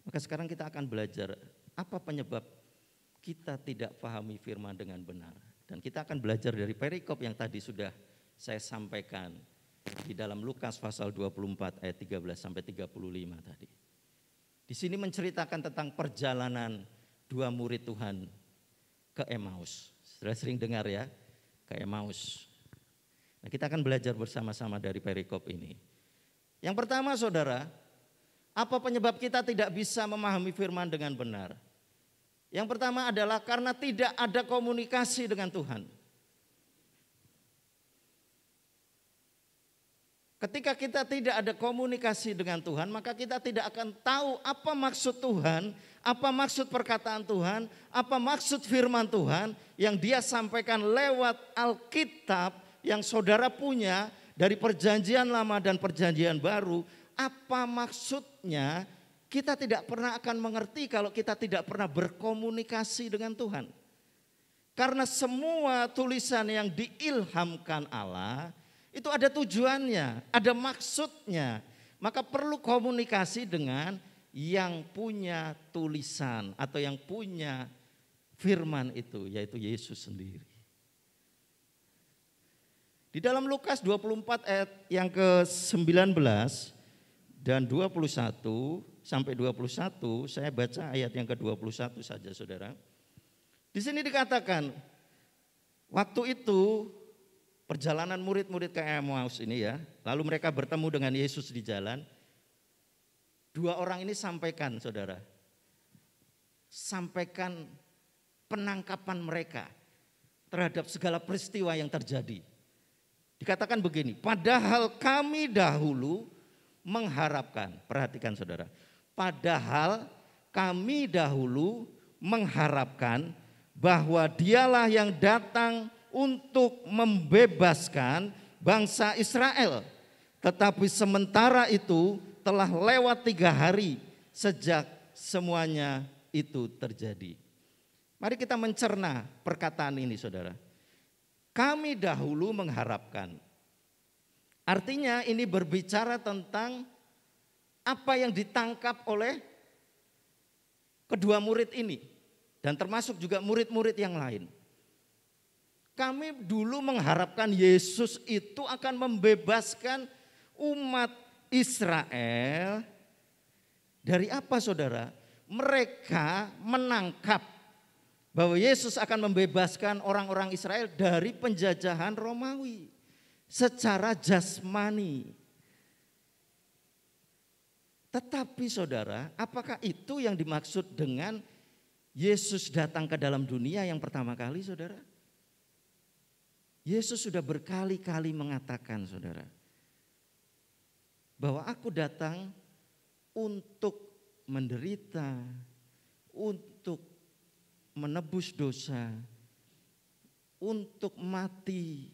maka sekarang kita akan belajar apa penyebab kita tidak pahami firman dengan benar. Dan kita akan belajar dari perikop yang tadi sudah saya sampaikan di dalam Lukas pasal 24 ayat 13 sampai 35 tadi. Di sini menceritakan tentang perjalanan dua murid Tuhan ke Emmaus. Sudah sering dengar ya, ke Emmaus. Nah, kita akan belajar bersama-sama dari perikop ini. Yang pertama saudara, apa penyebab kita tidak bisa memahami firman dengan benar? Yang pertama adalah karena tidak ada komunikasi dengan Tuhan. Ketika kita tidak ada komunikasi dengan Tuhan, maka kita tidak akan tahu apa maksud Tuhan, apa maksud perkataan Tuhan, apa maksud firman Tuhan yang Dia sampaikan lewat Alkitab yang saudara punya dari perjanjian lama dan perjanjian baru. Apa maksudnya? Kita tidak pernah akan mengerti kalau kita tidak pernah berkomunikasi dengan Tuhan. Karena semua tulisan yang diilhamkan Allah itu ada tujuannya, ada maksudnya. Maka perlu komunikasi dengan yang punya tulisan atau yang punya firman itu, yaitu Yesus sendiri. Di dalam Lukas 24 ayat yang ke-19 dan 21 sampai 21, saya baca ayat yang ke-21 saja saudara. Di sini dikatakan, waktu itu perjalanan murid-murid ke Emmaus ini ya, lalu mereka bertemu dengan Yesus di jalan. Dua orang ini sampaikan saudara, sampaikan penangkapan mereka terhadap segala peristiwa yang terjadi. Dikatakan begini, padahal kami dahulu mengharapkan, perhatikan saudara, padahal kami dahulu mengharapkan bahwa Dialah yang datang untuk membebaskan bangsa Israel. Tetapi sementara itu telah lewat 3 hari sejak semuanya itu terjadi. Mari kita mencerna perkataan ini saudara. Kami dahulu mengharapkan. Artinya ini berbicara tentang apa yang ditangkap oleh kedua murid ini. Dan termasuk juga murid-murid yang lain. Kami dulu mengharapkan Yesus itu akan membebaskan umat Israel. Dari apa saudara? Mereka menangkap bahwa Yesus akan membebaskan orang-orang Israel dari penjajahan Romawi secara jasmani. Tetapi saudara, apakah itu yang dimaksud dengan Yesus datang ke dalam dunia yang pertama kali saudara? Yesus sudah berkali-kali mengatakan, saudara, bahwa aku datang untuk menderita, untuk menebus dosa, untuk mati,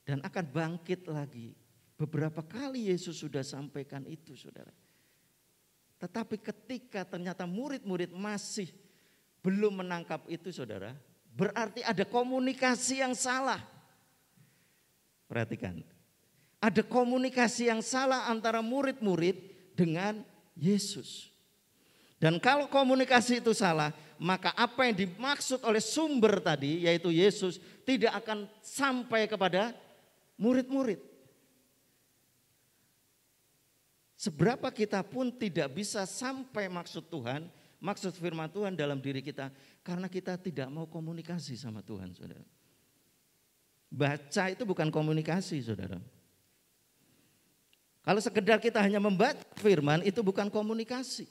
dan akan bangkit lagi. Beberapa kali Yesus sudah sampaikan itu, saudara. Tetapi ketika ternyata murid-murid masih belum menangkap itu, saudara, berarti ada komunikasi yang salah. Perhatikan, ada komunikasi yang salah antara murid-murid dengan Yesus. Dan kalau komunikasi itu salah, maka apa yang dimaksud oleh sumber tadi, yaitu Yesus, tidak akan sampai kepada murid-murid. Seberapa kita pun tidak bisa sampai maksud Tuhan, maksud firman Tuhan dalam diri kita, karena kita tidak mau komunikasi sama Tuhan, saudara. Baca itu bukan komunikasi, saudara. Kalau sekedar kita hanya membaca firman, itu bukan komunikasi.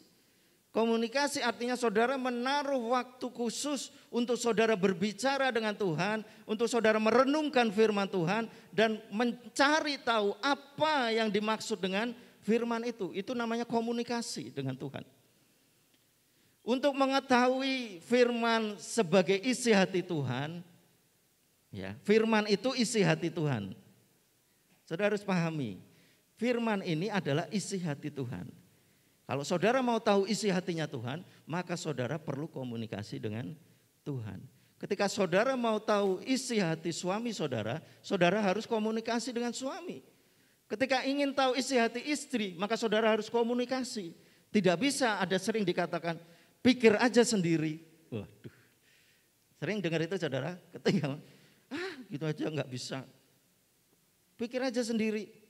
Komunikasi artinya saudara menaruh waktu khusus untuk saudara berbicara dengan Tuhan, untuk saudara merenungkan firman Tuhan dan mencari tahu apa yang dimaksud dengan firman itu. Itu namanya komunikasi dengan Tuhan. Untuk mengetahui firman sebagai isi hati Tuhan, ya, firman itu isi hati Tuhan. Saudara harus pahami, firman ini adalah isi hati Tuhan. Kalau saudara mau tahu isi hatinya Tuhan, maka saudara perlu komunikasi dengan Tuhan. Ketika saudara mau tahu isi hati suami saudara, saudara harus komunikasi dengan suami. Ketika ingin tahu isi hati istri, maka saudara harus komunikasi. Tidak bisa ada sering dikatakan, pikir aja sendiri. Waduh, sering dengar itu saudara, ketika gitu aja nggak bisa. Pikir aja sendiri.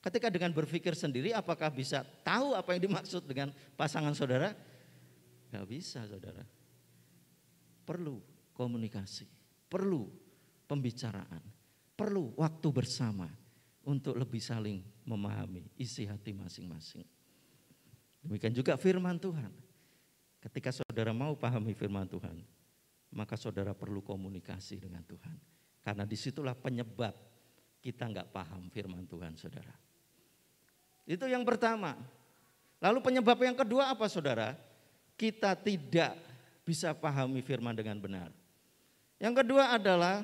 Ketika dengan berpikir sendiri, apakah bisa tahu apa yang dimaksud dengan pasangan saudara? Gak bisa, saudara. Perlu komunikasi, perlu pembicaraan, perlu waktu bersama untuk lebih saling memahami isi hati masing-masing. Demikian juga firman Tuhan. Ketika saudara mau pahami firman Tuhan, maka saudara perlu komunikasi dengan Tuhan. Karena disitulah penyebab kita gak paham firman Tuhan, saudara. Itu yang pertama. Lalu penyebab yang kedua apa, saudara? Kita tidak bisa pahami firman dengan benar. Yang kedua adalah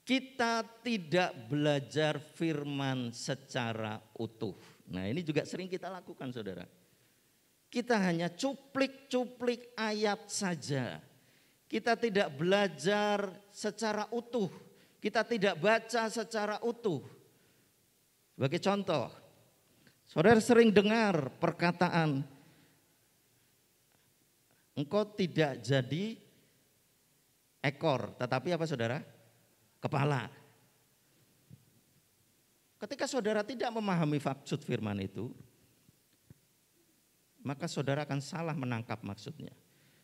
kita tidak belajar firman secara utuh. Nah, ini juga sering kita lakukan, saudara. Kita hanya cuplik-cuplik ayat saja. Kita tidak belajar secara utuh. Kita tidak baca secara utuh. Sebagai contoh, saudara sering dengar perkataan, engkau tidak jadi ekor, tetapi apa, saudara? Kepala. Ketika saudara tidak memahami maksud firman itu, maka saudara akan salah menangkap maksudnya.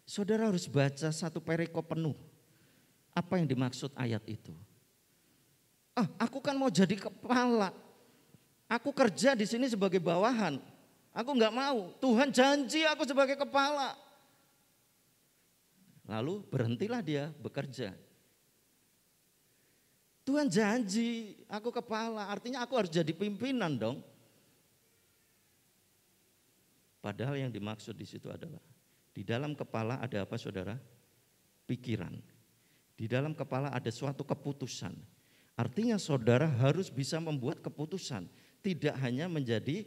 Saudara harus baca satu perikop penuh. Apa yang dimaksud ayat itu? Aku kan mau jadi kepala. Aku kerja di sini sebagai bawahan. Aku nggak mau. Tuhan janji aku sebagai kepala. Lalu berhentilah dia bekerja. Tuhan janji aku kepala. Artinya aku harus jadi pimpinan dong. Padahal yang dimaksud di situ adalah di dalam kepala ada apa, saudara? Pikiran. Di dalam kepala ada suatu keputusan. Artinya saudara harus bisa membuat keputusan. Tidak hanya menjadi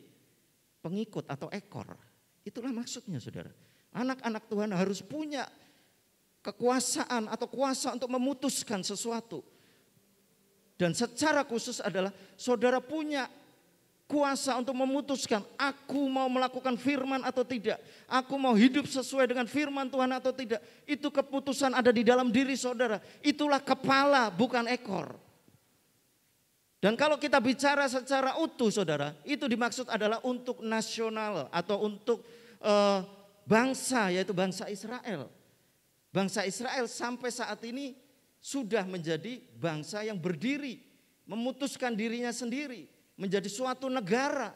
pengikut atau ekor. Itulah maksudnya, saudara. Anak-anak Tuhan harus punya kekuasaan atau kuasa untuk memutuskan sesuatu. Dan secara khusus adalah saudara punya kuasa untuk memutuskan, aku mau melakukan firman atau tidak. Aku mau hidup sesuai dengan firman Tuhan atau tidak. Itu keputusan ada di dalam diri saudara. Itulah kepala, bukan ekor. Dan kalau kita bicara secara utuh, saudara, itu dimaksud adalah untuk nasional atau untuk bangsa, yaitu bangsa Israel. Bangsa Israel sampai saat ini sudah menjadi bangsa yang berdiri, memutuskan dirinya sendiri, menjadi suatu negara,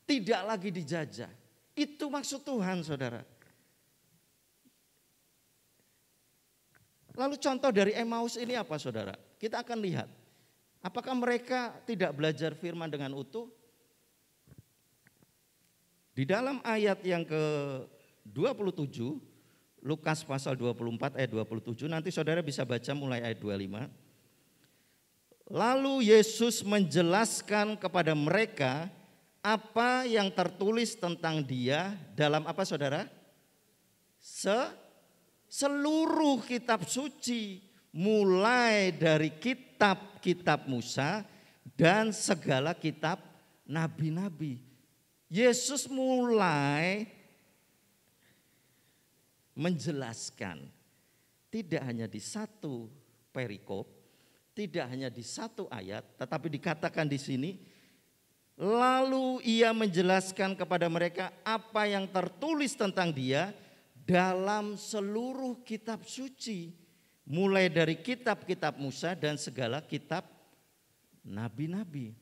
tidak lagi dijajah. Itu maksud Tuhan, saudara. Lalu contoh dari Emmaus ini apa saudara? Kita akan lihat. Apakah mereka tidak belajar firman dengan utuh? Di dalam ayat yang ke-27, Lukas pasal 24 ayat 27, nanti saudara bisa baca mulai ayat 25. Lalu Yesus menjelaskan kepada mereka apa yang tertulis tentang dia dalam apa saudara? Seluruh kitab suci, mulai dari kitab-kitab Musa dan segala kitab nabi-nabi. Yesus mulai menjelaskan tidak hanya di satu perikop, tidak hanya di satu ayat, tetapi dikatakan di sini, lalu ia menjelaskan kepada mereka apa yang tertulis tentang dia dalam seluruh kitab suci, mulai dari kitab-kitab Musa dan segala kitab nabi-nabi.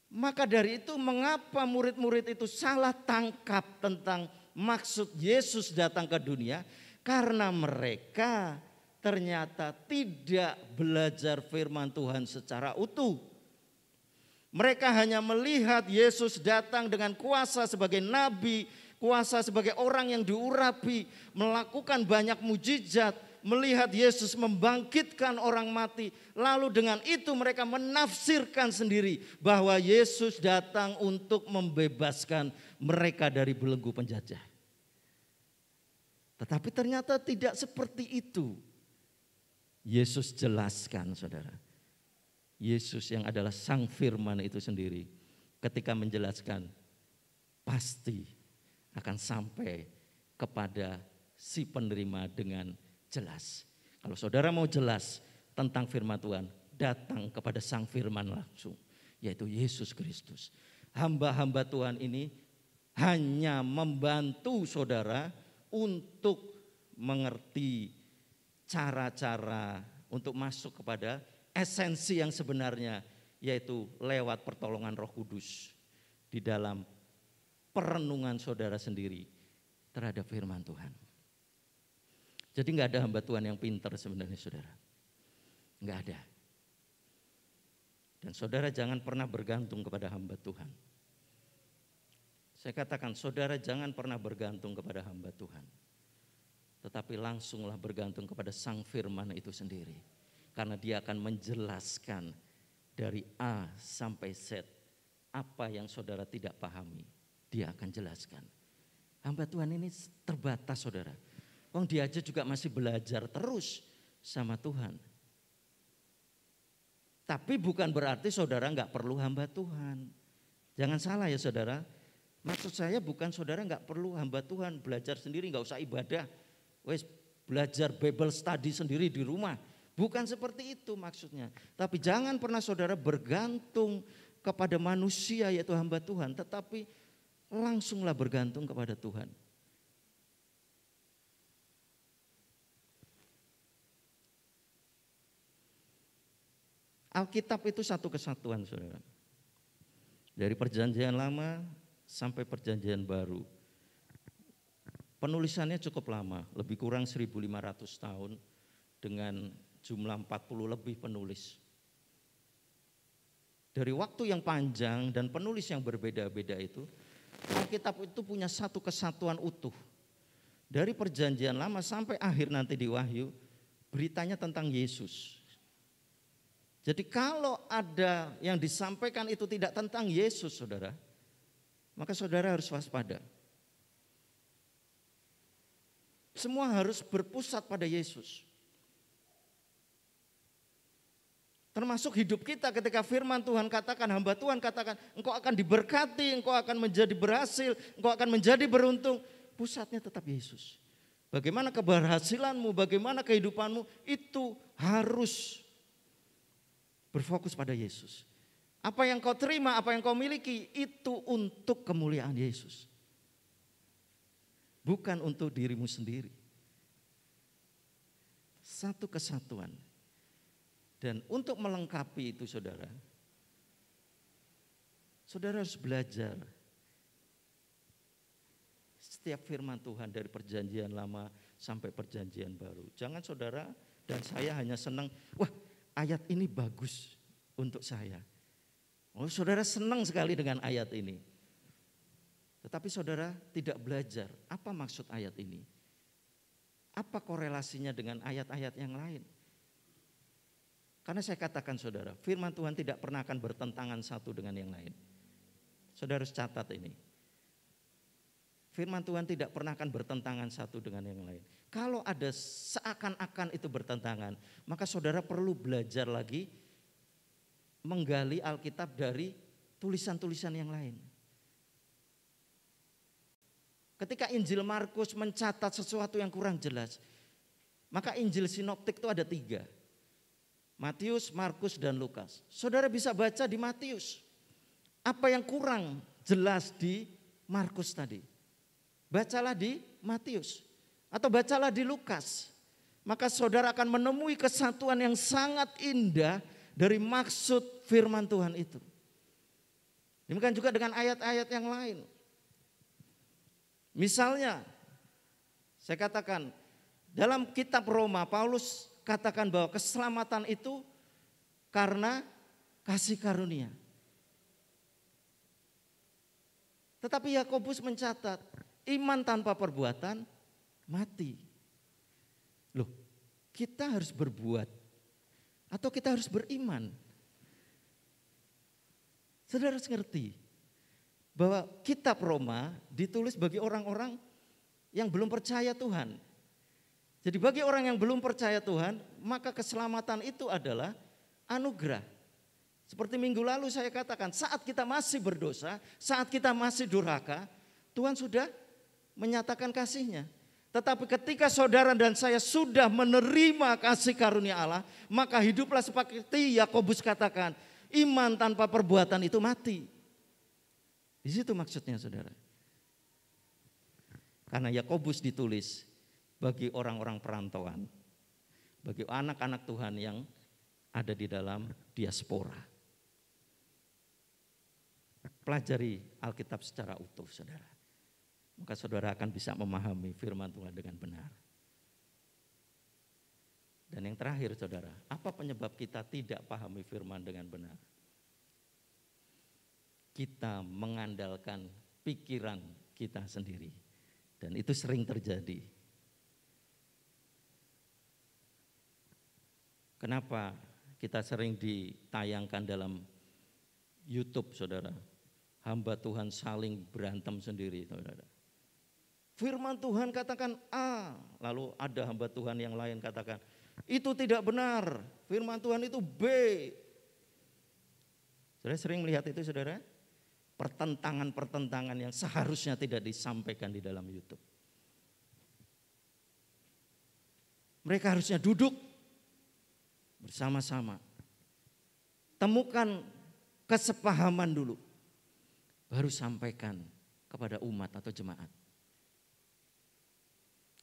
Maka dari itu mengapa murid-murid itu salah tangkap tentang maksud Yesus datang ke dunia? Karena mereka ternyata tidak belajar firman Tuhan secara utuh. Mereka hanya melihat Yesus datang dengan kuasa sebagai nabi, kuasa sebagai orang yang diurapi, melakukan banyak mujizat, melihat Yesus membangkitkan orang mati. Lalu dengan itu mereka menafsirkan sendiri bahwa Yesus datang untuk membebaskan mereka dari belenggu penjajah. Tetapi ternyata tidak seperti itu. Yesus jelaskan saudara. Yesus yang adalah Sang Firman itu sendiri ketika menjelaskan pasti akan sampai kepada si penerima dengan jelas. Kalau saudara mau jelas tentang firman Tuhan, datang kepada Sang Firman langsung, yaitu Yesus Kristus. Hamba-hamba Tuhan ini hanya membantu saudara untuk mengerti cara-cara untuk masuk kepada esensi yang sebenarnya, yaitu lewat pertolongan Roh Kudus di dalam perenungan saudara sendiri terhadap firman Tuhan. Jadi nggak ada hamba Tuhan yang pintar sebenarnya saudara, nggak ada. Dan saudara jangan pernah bergantung kepada hamba Tuhan. Saya katakan saudara jangan pernah bergantung kepada hamba Tuhan, tetapi langsunglah bergantung kepada Sang Firman itu sendiri. Karena dia akan menjelaskan dari A sampai Z apa yang saudara tidak pahami. Dia akan jelaskan. Hamba Tuhan ini terbatas saudara. Dia aja juga masih belajar terus sama Tuhan. Tapi bukan berarti saudara nggak perlu hamba Tuhan. Jangan salah ya saudara. Maksud saya bukan saudara nggak perlu hamba Tuhan, belajar sendiri nggak usah ibadah. Wes belajar Bible study sendiri di rumah. Bukan seperti itu maksudnya. Tapi jangan pernah saudara bergantung kepada manusia yaitu hamba Tuhan. Tetapi langsunglah bergantung kepada Tuhan. Alkitab itu satu kesatuan saudara. Dari perjanjian lama sampai perjanjian baru. Penulisannya cukup lama, lebih kurang 1.500 tahun dengan jumlah 40 lebih penulis. Dari waktu yang panjang dan penulis yang berbeda-beda itu, Alkitab itu punya satu kesatuan utuh. Dari perjanjian lama sampai akhir nanti di Wahyu, beritanya tentang Yesus. Jadi kalau ada yang disampaikan itu tidak tentang Yesus saudara, maka saudara harus waspada. Semua harus berpusat pada Yesus. Termasuk hidup kita ketika firman Tuhan katakan, hamba Tuhan katakan, engkau akan diberkati, engkau akan menjadi berhasil, engkau akan menjadi beruntung. Pusatnya tetap Yesus. Bagaimana keberhasilanmu, bagaimana kehidupanmu, itu harus berfokus pada Yesus. Apa yang kau terima, apa yang kau miliki, itu untuk kemuliaan Yesus. Bukan untuk dirimu sendiri. Satu kesatuan. Dan untuk melengkapi itu saudara, saudara harus belajar setiap firman Tuhan dari perjanjian lama sampai perjanjian baru. Jangan saudara dan saya hanya senang, wah ayat ini bagus untuk saya. Oh, saudara senang sekali dengan ayat ini. Tetapi saudara tidak belajar apa maksud ayat ini. Apa korelasinya dengan ayat-ayat yang lain? Karena saya katakan saudara, firman Tuhan tidak pernah akan bertentangan satu dengan yang lain. Saudara harus catat ini. Firman Tuhan tidak pernah akan bertentangan satu dengan yang lain. Kalau ada seakan-akan itu bertentangan, maka saudara perlu belajar lagi menggali Alkitab dari tulisan-tulisan yang lain. Ketika Injil Markus mencatat sesuatu yang kurang jelas, maka Injil sinoptik itu ada 3. Matius, Markus, dan Lukas. Saudara bisa baca di Matius. Apa yang kurang jelas di Markus tadi? Bacalah di Matius. Atau bacalah di Lukas. Maka saudara akan menemui kesatuan yang sangat indah dari maksud firman Tuhan itu. Demikian juga dengan ayat-ayat yang lain. Misalnya, saya katakan dalam kitab Roma, Paulus katakan bahwa keselamatan itu karena kasih karunia. Tetapi Yakobus mencatat, iman tanpa perbuatan mati. Loh, kita harus berbuat atau kita harus beriman? Saudara harus ngerti bahwa kitab Roma ditulis bagi orang-orang yang belum percaya Tuhan. Jadi bagi orang yang belum percaya Tuhan, maka keselamatan itu adalah anugerah. Seperti minggu lalu saya katakan, saat kita masih berdosa, saat kita masih durhaka, Tuhan sudah menyatakan kasih-Nya. Tetapi ketika saudara dan saya sudah menerima kasih karunia Allah, maka hiduplah seperti Yakobus katakan, iman tanpa perbuatan itu mati. Di situ maksudnya saudara. Karena Yakobus ditulis bagi orang-orang perantauan, bagi anak-anak Tuhan yang ada di dalam diaspora. Pelajari Alkitab secara utuh saudara. Maka saudara akan bisa memahami firman Tuhan dengan benar. Dan yang terakhir saudara, apa penyebab kita tidak pahami firman dengan benar? Kita mengandalkan pikiran kita sendiri. Dan itu sering terjadi. Kenapa kita sering ditayangkan dalam YouTube saudara? Hamba Tuhan saling berantem sendiri saudara. Firman Tuhan katakan A, lalu ada hamba Tuhan yang lain katakan itu tidak benar. Firman Tuhan itu B. Saudara sering melihat itu saudara? Pertentangan-pertentangan yang seharusnya tidak disampaikan di dalam YouTube. Mereka harusnya duduk bersama-sama. Temukan kesepahaman dulu. Baru sampaikan kepada umat atau jemaat.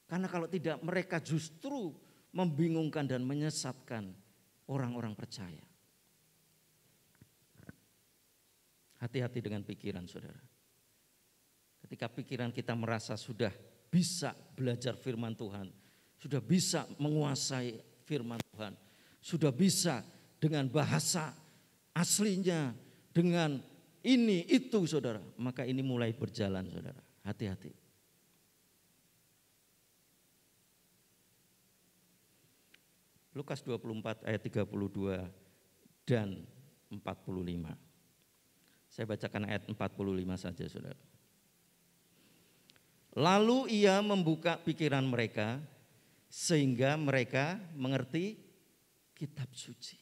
Karena kalau tidak mereka justru membingungkan dan menyesatkan orang-orang percaya. Hati-hati dengan pikiran saudara. Ketika pikiran kita merasa sudah bisa belajar firman Tuhan, sudah bisa menguasai firman Tuhan, sudah bisa dengan bahasa aslinya, dengan ini, itu saudara, maka ini mulai berjalan saudara, hati-hati. Lukas 24 ayat 32 dan 45. Saya bacakan ayat 45 saja saudara. Lalu ia membuka pikiran mereka sehingga mereka mengerti kitab suci.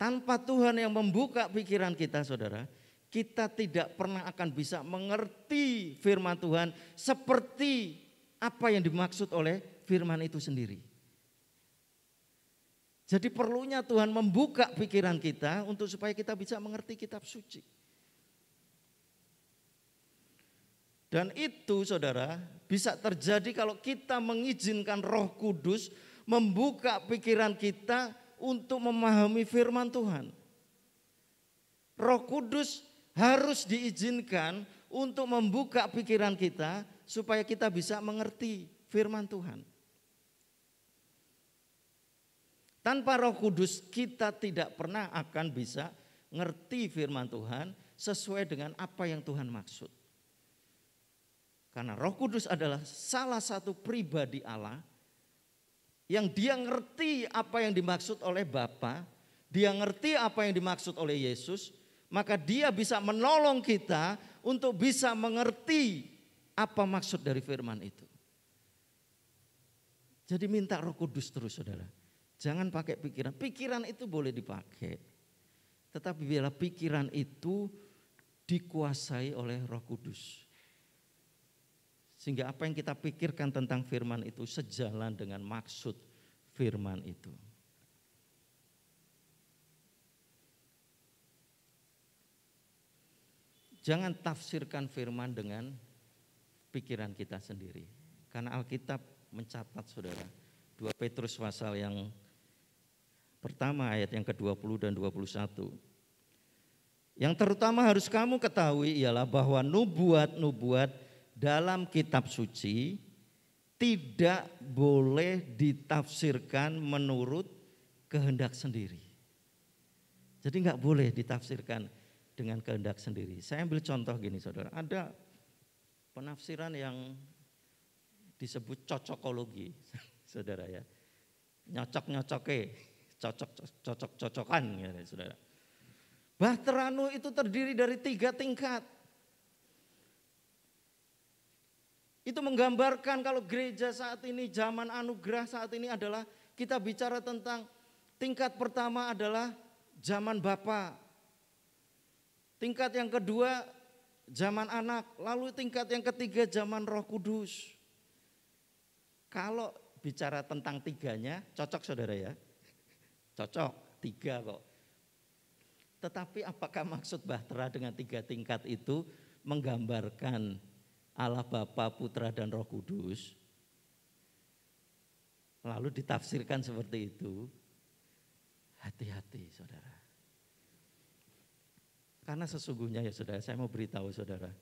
Tanpa Tuhan yang membuka pikiran kita saudara, kita tidak pernah akan bisa mengerti firman Tuhan seperti apa yang dimaksud oleh firman itu sendiri. Jadi perlunya Tuhan membuka pikiran kita untuk supaya kita bisa mengerti kitab suci. Dan itu saudara bisa terjadi kalau kita mengizinkan Roh Kudus membuka pikiran kita untuk memahami firman Tuhan. Roh Kudus harus diizinkan untuk membuka pikiran kita supaya kita bisa mengerti firman Tuhan. Tanpa Roh Kudus kita tidak pernah akan bisa ngerti firman Tuhan sesuai dengan apa yang Tuhan maksud. Karena Roh Kudus adalah salah satu pribadi Allah yang dia ngerti apa yang dimaksud oleh Bapa, dia ngerti apa yang dimaksud oleh Yesus, maka dia bisa menolong kita untuk bisa mengerti apa maksud dari firman itu. Jadi minta Roh Kudus terus, saudara. Jangan pakai pikiran. Pikiran itu boleh dipakai. Tetapi bila pikiran itu dikuasai oleh Roh Kudus. Sehingga apa yang kita pikirkan tentang firman itu sejalan dengan maksud firman itu. Jangan tafsirkan firman dengan pikiran kita sendiri. Karena Alkitab mencatat, saudara, 2 Petrus pasal yang pertama ayat yang ke-20 dan 21. Yang terutama harus kamu ketahui ialah bahwa nubuat-nubuat dalam kitab suci tidak boleh ditafsirkan menurut kehendak sendiri. Jadi enggak boleh ditafsirkan dengan kehendak sendiri. Saya ambil contoh gini, saudara. Ada penafsiran yang disebut cocokologi, saudara ya. Cocok-cocokan ya, saudara. Bahtera Nuh itu terdiri dari 3 tingkat. Itu menggambarkan kalau gereja saat ini, zaman anugerah saat ini adalah kita bicara tentang tingkat pertama adalah zaman Bapa. Tingkat yang kedua zaman anak, lalu tingkat yang ketiga zaman Roh Kudus. Kalau bicara tentang 3-nya, cocok saudara ya? Cocok, 3 kok. Tetapi apakah maksud Bahtera dengan 3 tingkat itu menggambarkan Allah Bapa, Putra dan Roh Kudus? Lalu ditafsirkan seperti itu. Hati-hati saudara. Karena sesungguhnya ya saudara, saya mau beritahu saudara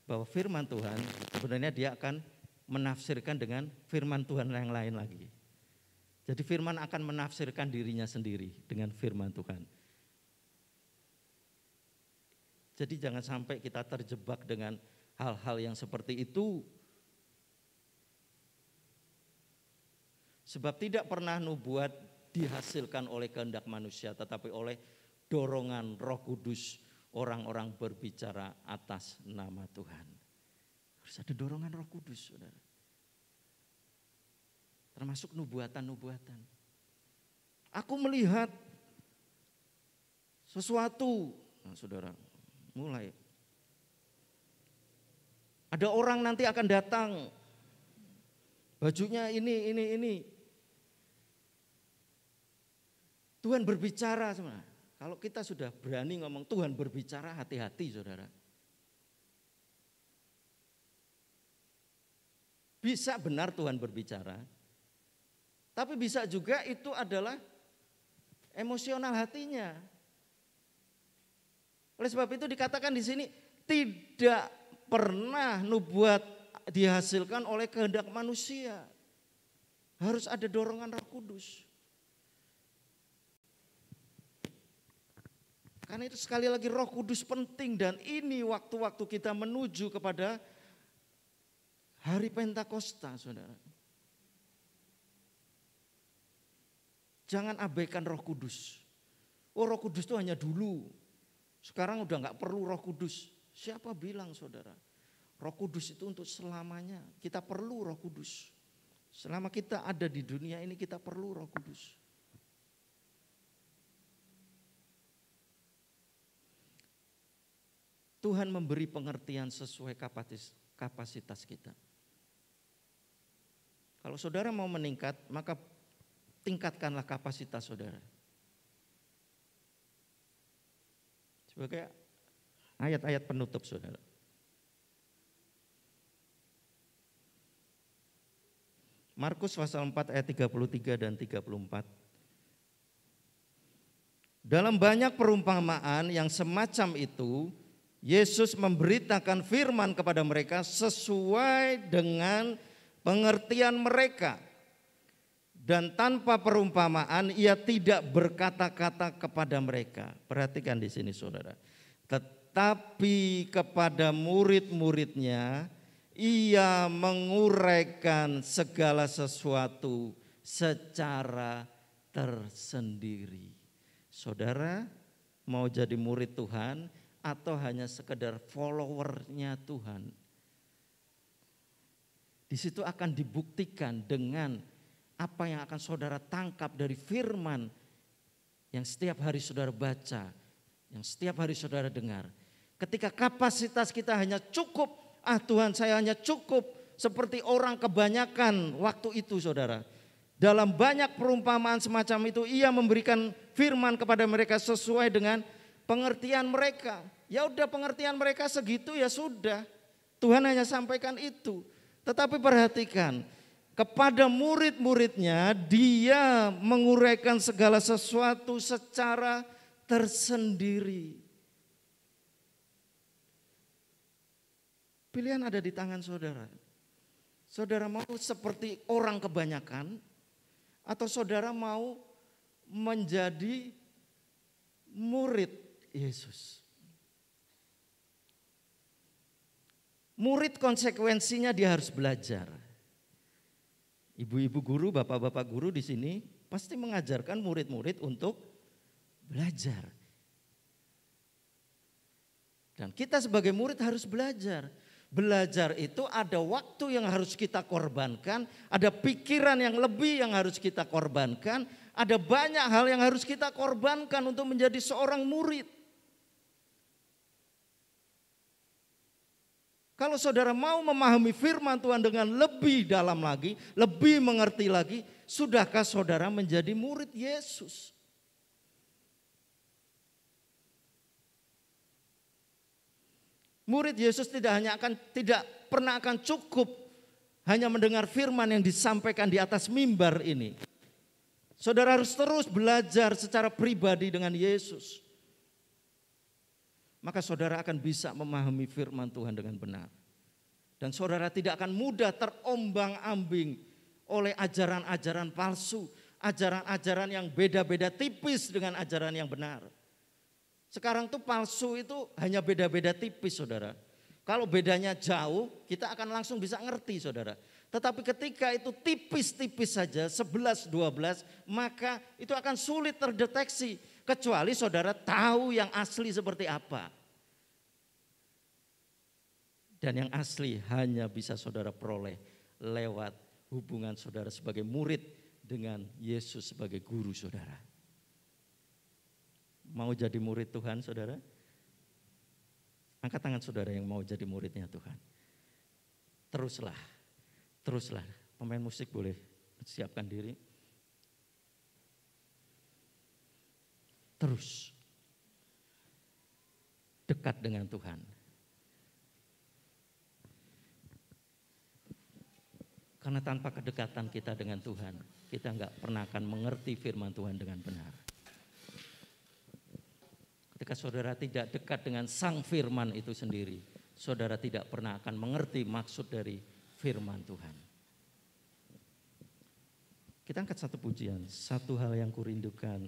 bahwa firman Tuhan sebenarnya dia akan menafsirkan dengan firman Tuhan yang lain lagi. Jadi firman akan menafsirkan dirinya sendiri dengan firman Tuhan. Jadi jangan sampai kita terjebak dengan hal-hal yang seperti itu. Sebab tidak pernah nubuat dihasilkan oleh kehendak manusia, tetapi oleh dorongan Roh Kudus orang-orang berbicara atas nama Tuhan. Harus ada dorongan Roh Kudus, saudara. Termasuk nubuatan-nubuatan. Aku melihat sesuatu, nah, saudara, mulai. Ada orang nanti akan datang, bajunya ini. Tuhan berbicara sebenarnya. Kalau kita sudah berani ngomong Tuhan berbicara, hati-hati saudara. Bisa benar Tuhan berbicara, tapi bisa juga itu adalah emosional hatinya. Oleh sebab itu dikatakan di sini tidak pernah nubuat dihasilkan oleh kehendak manusia. Harus ada dorongan Roh Kudus. Karena itu sekali lagi Roh Kudus penting, dan ini waktu-waktu kita menuju kepada hari Pentakosta, saudara. Jangan abaikan Roh Kudus. Oh, Roh Kudus itu hanya dulu. Sekarang udah gak perlu Roh Kudus. Siapa bilang saudara? Roh Kudus itu untuk selamanya. Kita perlu Roh Kudus. Selama kita ada di dunia ini kita perlu Roh Kudus. Tuhan memberi pengertian sesuai kapasitas kita. Kalau saudara mau meningkat, maka tingkatkanlah kapasitas saudara. Sebagai ayat-ayat penutup saudara. Markus pasal 4 ayat 33 dan 34. Dalam banyak perumpamaan yang semacam itu, Yesus memberitakan firman kepada mereka sesuai dengan pengertian mereka. Dan tanpa perumpamaan ia tidak berkata-kata kepada mereka. Perhatikan di sini saudara. Tetapi kepada murid-muridnya ia menguraikan segala sesuatu secara tersendiri. Saudara mau jadi murid Tuhan atau hanya sekedar followernya Tuhan? Di situ akan dibuktikan dengan apa yang akan saudara tangkap dari firman yang setiap hari saudara baca, yang setiap hari saudara dengar. Ketika kapasitas kita hanya cukup, Tuhan saya hanya cukup seperti orang kebanyakan waktu itu saudara. Dalam banyak perumpamaan semacam itu ia memberikan firman kepada mereka sesuai dengan pengertian mereka. Ya udah pengertian mereka segitu ya sudah. Tuhan hanya sampaikan itu. Tetapi perhatikan, kepada murid-muridnya dia menguraikan segala sesuatu secara tersendiri. Pilihan ada di tangan saudara. Saudara mau seperti orang kebanyakan atau saudara mau menjadi murid Yesus? Murid konsekuensinya dia harus belajar. Ibu-ibu guru, bapak-bapak guru di sini pasti mengajarkan murid-murid untuk belajar. Dan kita sebagai murid harus belajar. Belajar itu ada waktu yang harus kita korbankan, ada pikiran yang lebih yang harus kita korbankan, ada banyak hal yang harus kita korbankan untuk menjadi seorang murid. Kalau saudara mau memahami firman Tuhan dengan lebih dalam lagi, lebih mengerti lagi, sudahkah saudara menjadi murid Yesus? Murid Yesus tidak pernah akan cukup hanya mendengar firman yang disampaikan di atas mimbar ini. Saudara harus terus belajar secara pribadi dengan Yesus. Maka saudara akan bisa memahami firman Tuhan dengan benar. Dan saudara tidak akan mudah terombang-ambing oleh ajaran-ajaran palsu, ajaran-ajaran yang beda-beda tipis dengan ajaran yang benar. Sekarang tuh palsu itu hanya beda-beda tipis saudara. Kalau bedanya jauh kita akan langsung bisa ngerti saudara. Tetapi ketika itu tipis-tipis saja 11-12 maka itu akan sulit terdeteksi. Kecuali saudara tahu yang asli seperti apa. Dan yang asli hanya bisa saudara peroleh lewat hubungan saudara sebagai murid dengan Yesus sebagai guru saudara. Mau jadi murid Tuhan saudara? Angkat tangan saudara yang mau jadi muridnya Tuhan. Teruslah. Pemain musik boleh siapkan diri. Terus dekat dengan Tuhan. Karena tanpa kedekatan kita dengan Tuhan, kita enggak pernah akan mengerti firman Tuhan dengan benar. Ketika saudara tidak dekat dengan sang firman itu sendiri, saudara tidak pernah akan mengerti maksud dari firman Tuhan. Kita angkat satu pujian, satu hal yang kurindukan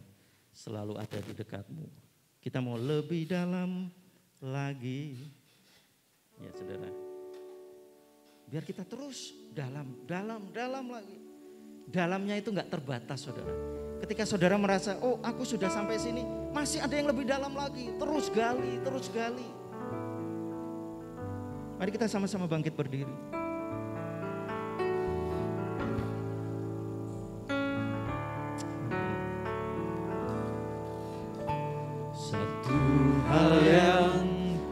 selalu ada di dekatmu. Kita mau lebih dalam lagi. Ya saudara. Biar kita terus dalam lagi. Dalamnya itu enggak terbatas saudara. Ketika saudara merasa, oh aku sudah sampai sini, masih ada yang lebih dalam lagi. Terus gali. Mari kita sama-sama bangkit berdiri. Hal yang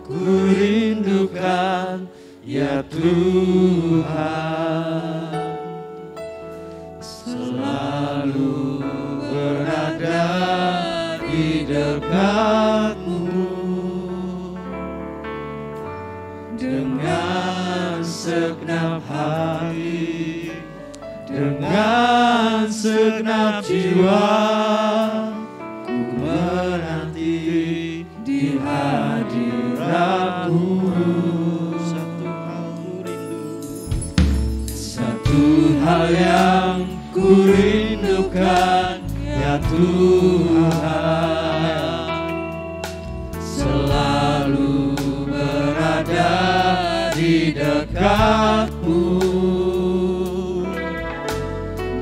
kurindukan ya Tuhan, selalu berada di dekatmu dengan segenap hati, dengan segenap jiwa. Menanti di di hadirat-Mu. Satu hal yang ku rindukan ya Tuhan, selalu berada di dekat-Mu.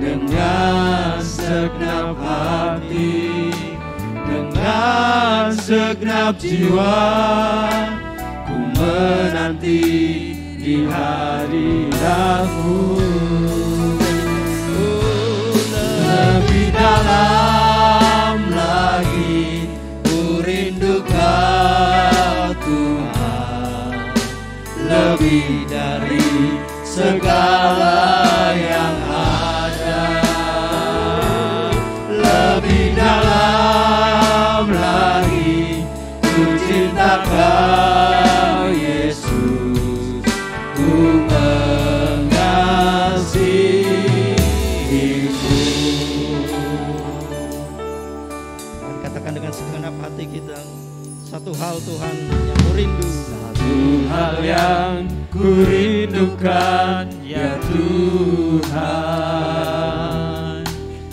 Dengan segenap hati, dengan segenap jiwa, ku menanti di hadirat-Mu. Lebih dalam lagi ku rindu Kau Tuhan, lebih dari segala yang ada. Lebih dalam lagi ku cinta Kau Yesus, ku mengasihi-Mu. Katakan dengan segenap hati kita, satu hal Tuhan yang ku rindu. Satu hal yang ku rindukan ya Tuhan,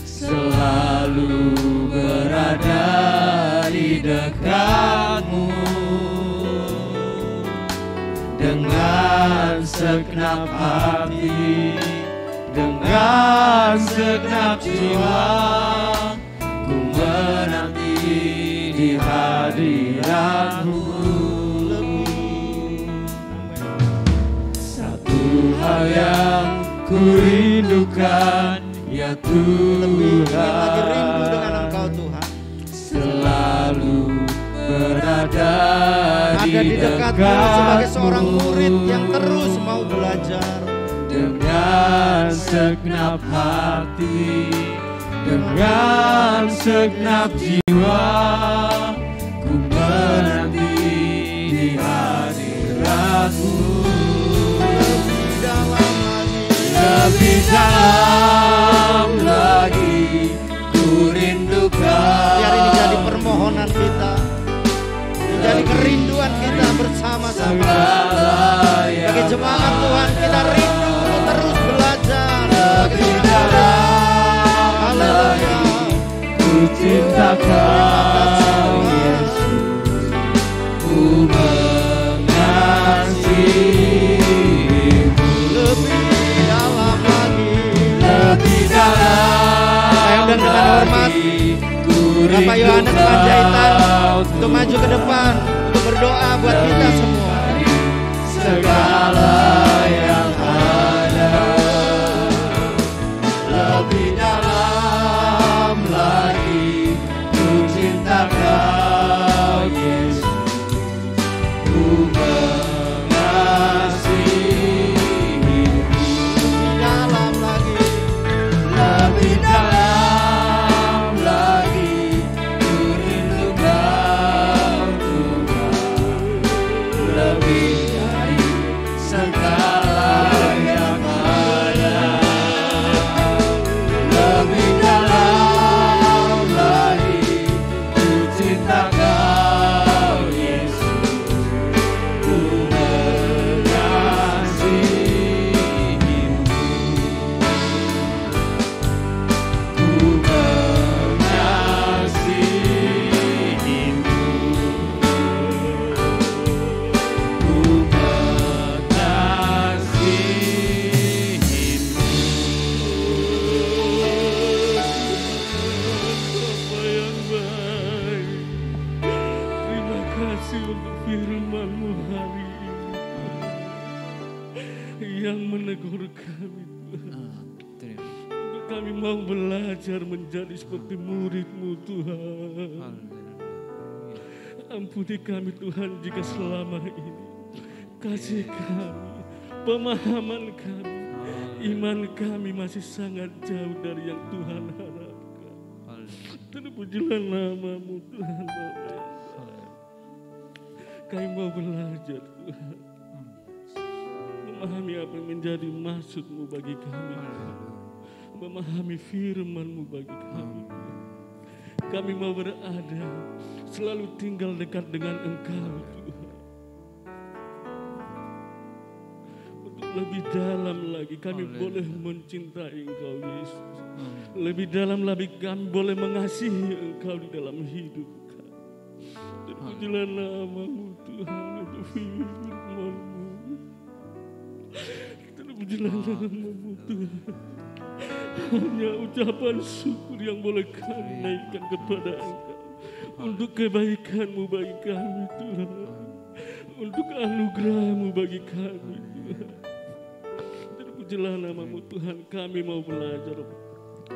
selalu berada di dekat-Mu. Dengan segenap hati, dengan segenap jiwa, ku menanti di hadirat-Mu. Satu hal yang ku rindukan ya Lebih lagi rindu dengan Tuhan, Engkau Tuhan, selalu berada di dekat-Mu sebagai seorang murid yang terus mau belajar. Dengan segenap hati, dengan segenap jiwa, ku menanti di hadirat-Mu. Lebih dalam lagi ku rindukan. Biar ini jadi permohonan kita, menjadi kerinduan kita bersama-sama. Bagi jemaat Tuhan, kita rindu untuk terus belajar. Lebih dalam lagi ku cinta Kau Yesus, ku mengasihi-Mu. Lebih dalam Sayang dan dengan hormat, Bapak Yohanes Panjaitan untuk maju ke depan untuk berdoa buat kita semua. Segala yang ada, lebih dalam lagi ku cinta Kau Yesus, ku mengasihi-Mu. Dalam lagi, Lebih dalam lagi ku rindu Kau Tuhan, lebih dari segala yang ada. Lebih dalam lagi ku cinta Kau Yesus, ku mengasihi-Mu. Ku mengasihi-Mu. Ku mengasihi-Mu. Bapa yang baik, terima kasih untuk firman-Mu hari ini yang menegur kami, Tuhan. Untuk kami mau belajar menjadi seperti murid-Mu, Tuhan. Ampuni kami, Tuhan, jika selama ini kasih kami, pemahaman kami, iman kami masih sangat jauh dari yang Tuhan harapkan. Terpujilah nama-Mu, Tuhan. Kami mau belajar, Tuhan, memahami apa yang menjadi maksud-Mu bagi kami, Tuhan. Memahami firman-Mu bagi kami, Tuhan. Kami mau berada, selalu tinggal dekat dengan Engkau Tuhan. Untuk lebih dalam lagi kami boleh mencintai Engkau Yesus. Lebih dalam lagi kami boleh mengasihi Engkau di dalam hidup kami. Terpujilah nama-Mu Tuhan untuk firman-Mu. Terpujilah nama-Mu Tuhan. Hanya ucapan syukur yang boleh kami naikkan kepada Engkau. Untuk kebaikan-Mu bagi kami Tuhan. Untuk anugerah-Mu bagi kami Tuhan. Terpujilah nama-Mu Tuhan. Kami mau belajar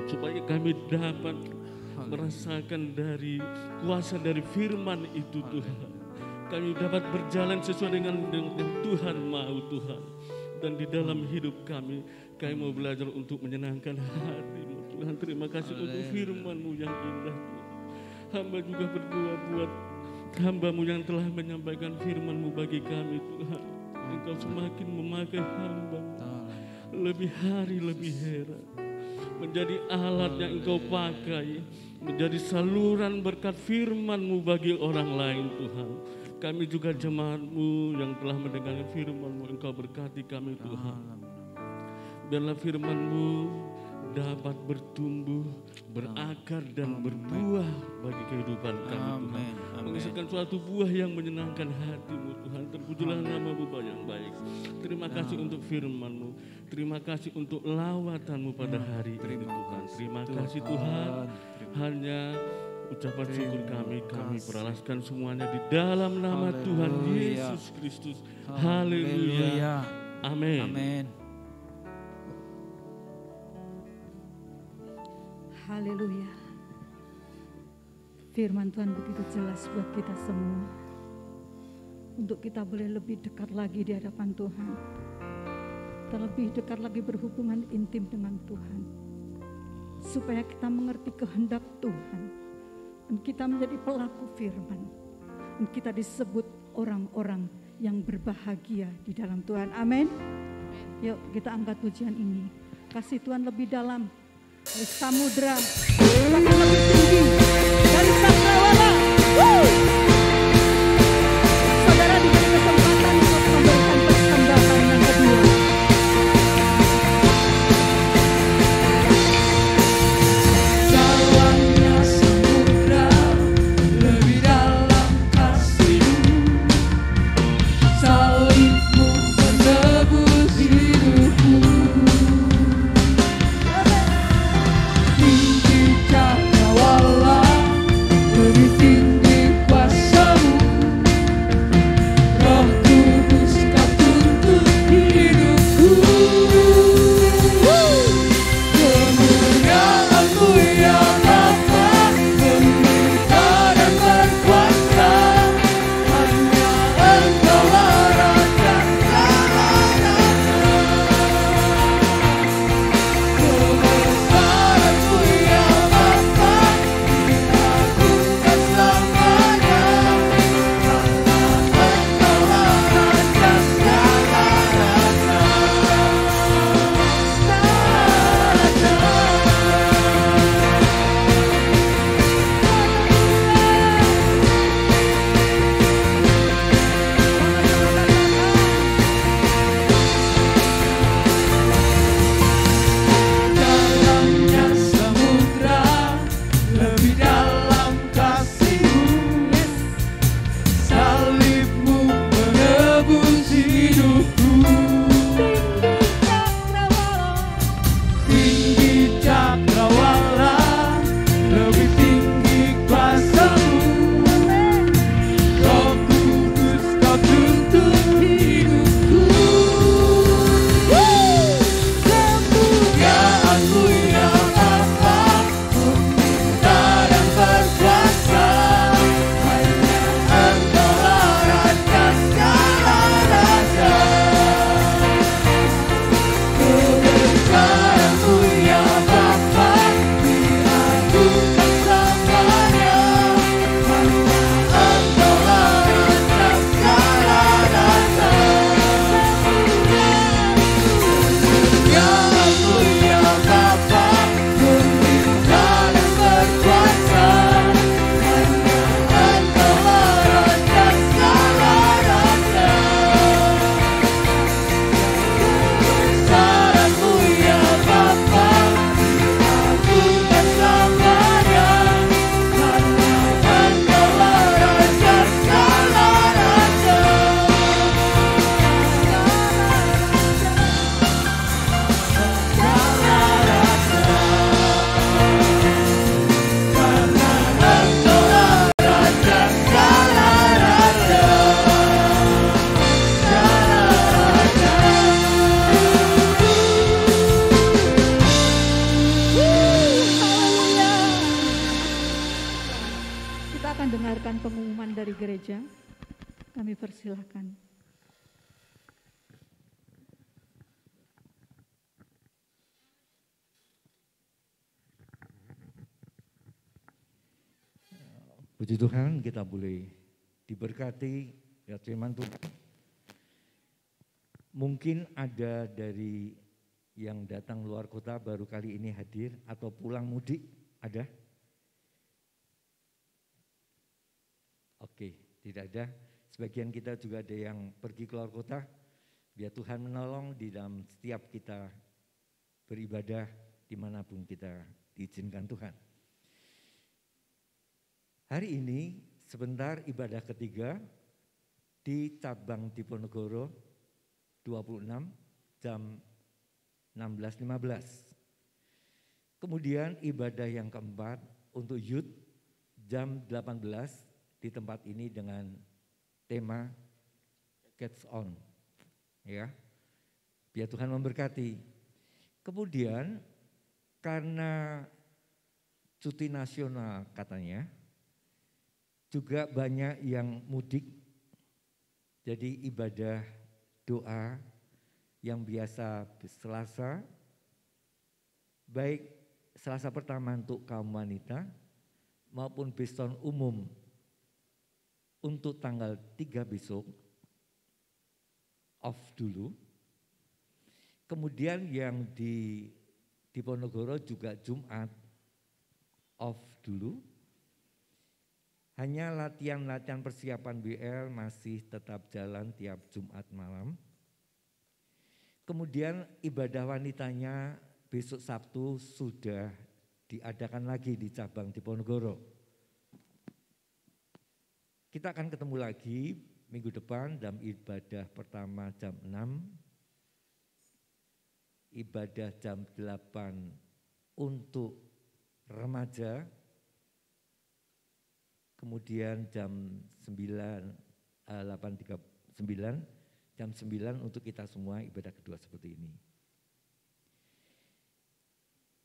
supaya kami dapat merasakan dari kuasa dari firman itu Tuhan. Kami dapat berjalan sesuai dengan yang Tuhan mau Tuhan. Dan di dalam hidup kami mau belajar untuk menyenangkan hati-Mu Tuhan. Terima kasih untuk firman-Mu yang indah Tuhan. Hamba juga berdoa buat hamba-Mu yang telah menyampaikan firman-Mu bagi kami Tuhan. Engkau semakin memakai hamba-Mu lebih hari lebih heran. Menjadi alat yang Engkau pakai, menjadi saluran berkat firman-Mu bagi orang lain Tuhan. Kami juga jemaat-Mu yang telah mendengar firman-Mu, Engkau berkati kami Tuhan. Biarlah firman-Mu dapat bertumbuh, berakar dan berbuah bagi kehidupan kami Tuhan. Menghasilkan suatu buah yang menyenangkan hati-Mu Tuhan. Terpujilah nama-Mu yang baik. Terima kasih untuk firman-Mu. Terima kasih untuk lawatan-Mu pada hari ini Tuhan. Terima kasih Tuhan. Hanya ucapan syukur kami beralaskan semuanya di dalam nama Tuhan Yesus Kristus. Haleluya. Amin. Amin. Haleluya. Firman Tuhan begitu jelas buat kita semua. Untuk kita boleh lebih dekat lagi di hadapan Tuhan. Terlebih dekat lagi berhubungan intim dengan Tuhan. Supaya kita mengerti kehendak Tuhan. Dan kita menjadi pelaku firman. Dan kita disebut orang-orang yang berbahagia di dalam Tuhan. Amin. Yuk kita angkat pujian ini. Kasih Tuhan lebih dalam. Dari samudra, bahkan lebih tinggi dari cakrawala. Saudara diberi kesempatan untuk memberikan persembahan yang kedua. Dalamnya samudra, lebih dalam kasih-Mu, salib-Mu menebus hidupku. Tinggi cakrawala, mendengarkan pengumuman dari gereja, kami persilakan. Puji Tuhan, kita boleh diberkati ya firman Tuhan. Mungkin ada dari yang datang luar kota baru kali ini hadir atau pulang mudik, ada? Oke, tidak ada. Sebagian kita juga ada yang pergi keluar kota. Biar Tuhan menolong di dalam setiap kita beribadah dimanapun kita diizinkan Tuhan. Hari ini sebentar ibadah ketiga di cabang Diponegoro 26 jam 16.15. Kemudian ibadah yang keempat untuk youth jam 18 di tempat ini dengan tema Catch On. Ya. Biar Tuhan memberkati. Kemudian karena cuti nasional katanya, juga banyak yang mudik, jadi ibadah doa yang biasa Selasa, baik Selasa pertama untuk kaum wanita maupun Biston umum untuk tanggal 3 besok, off dulu. Kemudian yang di Diponegoro juga Jumat, off dulu. Hanya latihan-latihan persiapan BL masih tetap jalan tiap Jumat malam. Kemudian ibadah wanitanya besok Sabtu sudah diadakan lagi di cabang Diponegoro. Kita akan ketemu lagi minggu depan dalam ibadah pertama jam 6. Ibadah jam 8 untuk remaja. Kemudian jam 8.39 jam 9 untuk kita semua ibadah kedua seperti ini.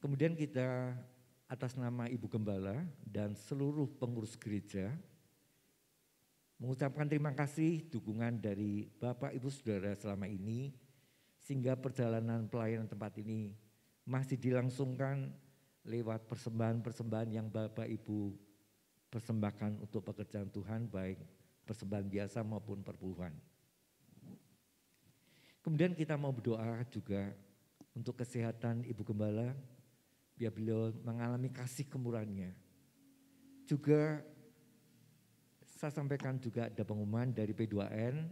Kemudian kita atas nama Ibu Gembala dan seluruh pengurus gereja mengucapkan terima kasih dukungan dari Bapak Ibu Saudara selama ini sehingga perjalanan pelayanan tempat ini masih dilangsungkan lewat persembahan-persembahan yang Bapak Ibu persembahkan untuk pekerjaan Tuhan, baik persembahan biasa maupun perpuluhan. Kemudian kita mau berdoa juga untuk kesehatan Ibu Gembala, biar beliau mengalami kasih kemurahan-Nya. Juga saya sampaikan juga ada pengumuman dari P2N,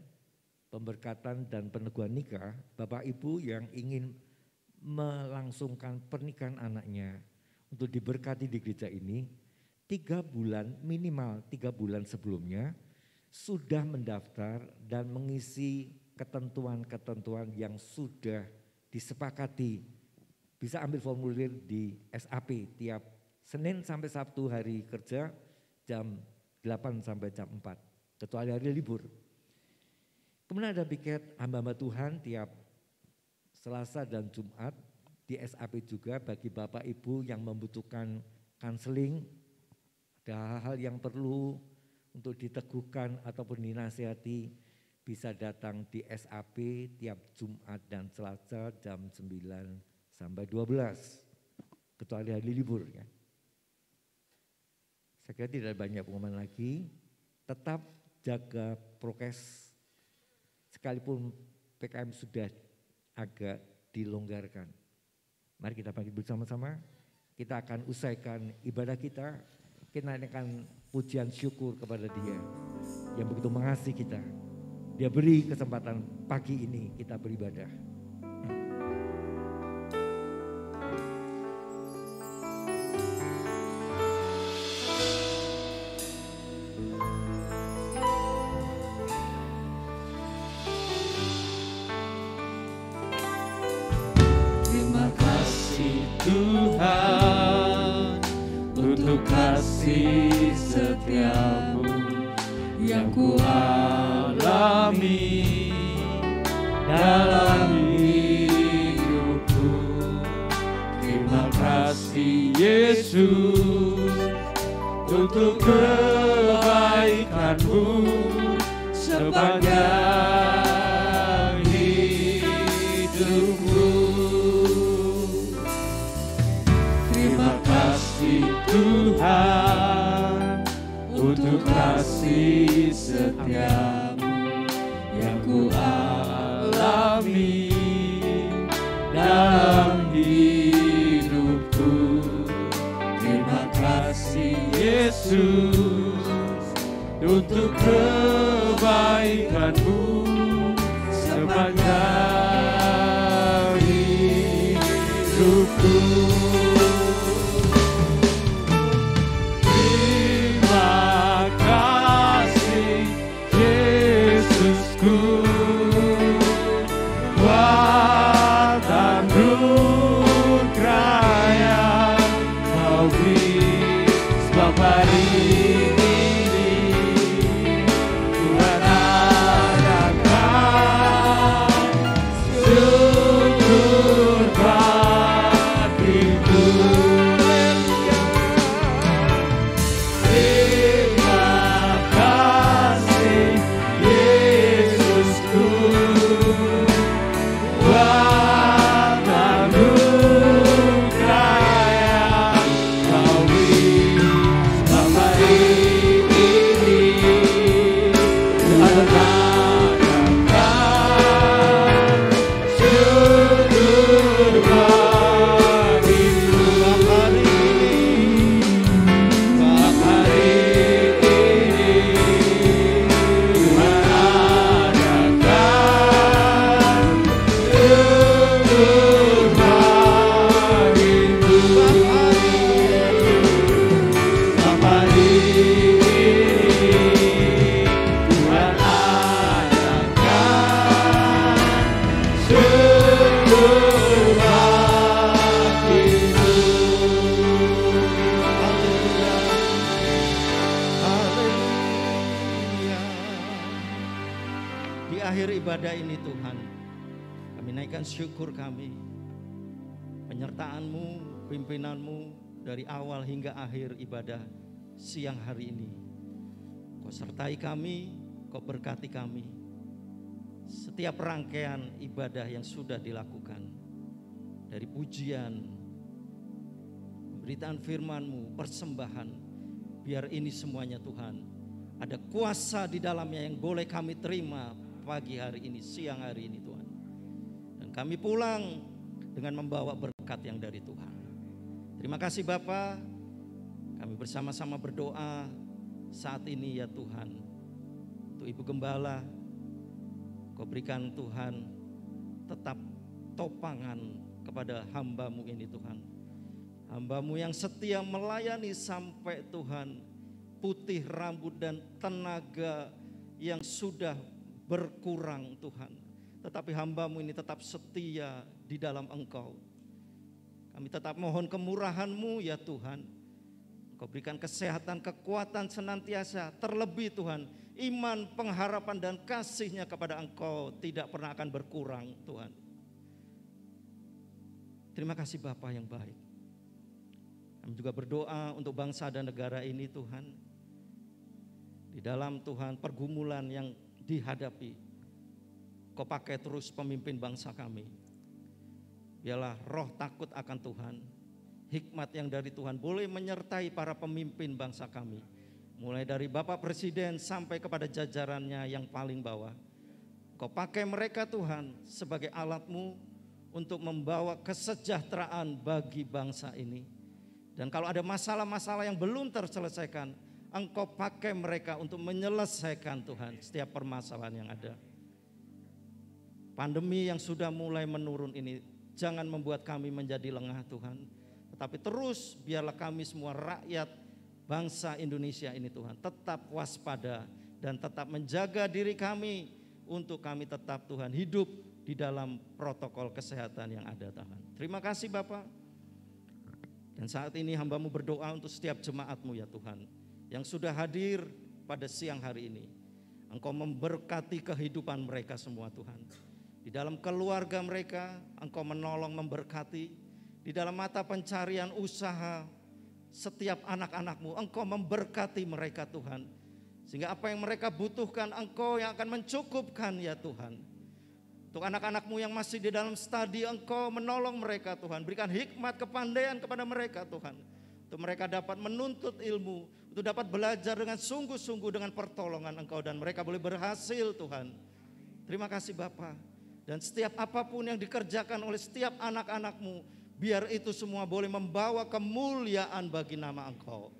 pemberkatan dan peneguhan nikah, Bapak Ibu yang ingin melangsungkan pernikahan anaknya untuk diberkati di gereja ini, 3 bulan minimal 3 bulan sebelumnya sudah mendaftar dan mengisi ketentuan-ketentuan yang sudah disepakati. Bisa ambil formulir di SAP tiap Senin sampai Sabtu hari kerja jam 8 sampai jam 4, kecuali hari libur. Kemudian ada piket hamba-hamba Tuhan tiap Selasa dan Jumat di SAP juga bagi Bapak Ibu yang membutuhkan konseling. Ada hal-hal yang perlu untuk diteguhkan ataupun dinasihati, bisa datang di SAP tiap Jumat dan Selasa jam 9 sampai 12, kecuali hari libur. Ya. Saya kira tidak banyak pengumuman lagi, tetap jaga prokes, sekalipun PKM sudah agak dilonggarkan. Mari kita bangkit bersama-sama, kita akan usaikan ibadah kita. Kita naikkan pujian syukur kepada Dia yang begitu mengasihi kita. Dia beri kesempatan pagi ini kita beribadah. Terima kasih Tuhan untuk kasih setiamu yang ku alami dalam hidupku. Terima kasih Yesus untuk kebahagiaan kasih setiamu yang ku alami dalam hidupku. Terima kasih Yesus untuk kebaikan-Mu sepanjang hidupku. Terima kasih Yesusku buat anugerah yang Kau beri. Sebab hari ini Tuhan adakan syukur bagiku. Terima kasih Yesusku buat anugerah yang Kau beri. Sebab hari ini Tuhan adakan syukur bagiku. Sebab hari ini Tuhan adakan syukur bagiku. Sebab hari ini Tuhan adakan syukur bagiku. Haleluya. Di akhir ibadah ini Tuhan, kami naikkan syukur kami. Penyertaan-Mu, pimpinan-Mu dari awal hingga akhir ibadah siang hari ini. Kau sertai kami, Kau berkati kami. Setiap rangkaian ibadah yang sudah dilakukan, dari pujian, pemberitaan firman-Mu, persembahan, biar ini semuanya Tuhan, ada kuasa di dalamnya yang boleh kami terima pagi hari ini, siang hari ini Tuhan. Dan kami pulang dengan membawa berkat yang dari Tuhan. Terima kasih Bapa. Kami bersama-sama berdoa saat ini ya Tuhan, untuk Ibu Gembala, Kau berikan Tuhan tetap topangan kepada hamba-Mu ini Tuhan. Hamba-Mu yang setia melayani sampai Tuhan putih rambut dan tenaga yang sudah berkurang Tuhan. Tetapi hamba-Mu ini tetap setia di dalam Engkau. Kami tetap mohon kemurahan-Mu ya Tuhan. Kau berikan kesehatan, kekuatan senantiasa. Terlebih Tuhan, iman, pengharapan dan kasih-Nya kepada Engkau tidak pernah akan berkurang Tuhan. Terima kasih Bapa yang baik. Kami juga berdoa untuk bangsa dan negara ini Tuhan. Di dalam Tuhan pergumulan yang dihadapi, Kau pakai terus pemimpin bangsa kami. Biarlah roh takut akan Tuhan, hikmat yang dari Tuhan boleh menyertai para pemimpin bangsa kami. Mulai dari Bapak Presiden sampai kepada jajarannya yang paling bawah. Kau pakai mereka Tuhan sebagai alat-Mu untuk membawa kesejahteraan bagi bangsa ini. Dan kalau ada masalah-masalah yang belum terselesaikan, Engkau pakai mereka untuk menyelesaikan Tuhan setiap permasalahan yang ada. Pandemi yang sudah mulai menurun ini jangan membuat kami menjadi lengah Tuhan. Tetapi terus biarlah kami semua rakyat bangsa Indonesia ini Tuhan tetap waspada dan tetap menjaga diri kami untuk kami tetap Tuhan hidup di dalam protokol kesehatan yang ada Tuhan. Terima kasih Bapak. Dan saat ini hamba-Mu berdoa untuk setiap jemaat-Mu ya Tuhan yang sudah hadir pada siang hari ini. Engkau memberkati kehidupan mereka semua Tuhan. Di dalam keluarga mereka Engkau menolong memberkati. Di dalam mata pencarian usaha setiap anak-anak-Mu Engkau memberkati mereka Tuhan. Sehingga apa yang mereka butuhkan Engkau yang akan mencukupkan ya Tuhan. Untuk anak-anak-Mu yang masih di dalam studi Engkau menolong mereka Tuhan. Berikan hikmat kepandaian kepada mereka Tuhan. Untuk mereka dapat menuntut ilmu, untuk dapat belajar dengan sungguh-sungguh dengan pertolongan Engkau dan mereka boleh berhasil Tuhan. Terima kasih Bapa. Dan setiap apapun yang dikerjakan oleh setiap anak-anak-Mu, biar itu semua boleh membawa kemuliaan bagi nama Engkau.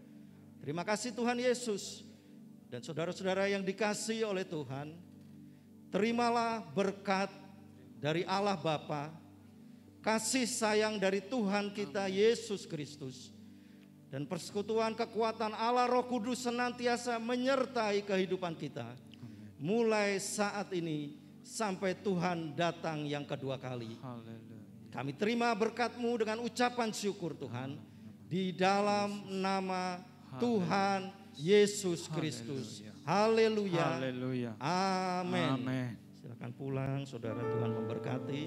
Terima kasih Tuhan Yesus. Dan saudara-saudara yang dikasihi oleh Tuhan, terimalah berkat dari Allah Bapa, kasih sayang dari Tuhan kita Yesus Kristus, dan persekutuan kekuatan Allah Roh Kudus senantiasa menyertai kehidupan kita. Mulai saat ini sampai Tuhan datang yang kedua kali. Kami terima berkat-Mu dengan ucapan syukur Tuhan. Di dalam nama Tuhan Yesus Kristus. Haleluya. Amin. Silakan pulang saudara, Tuhan memberkati.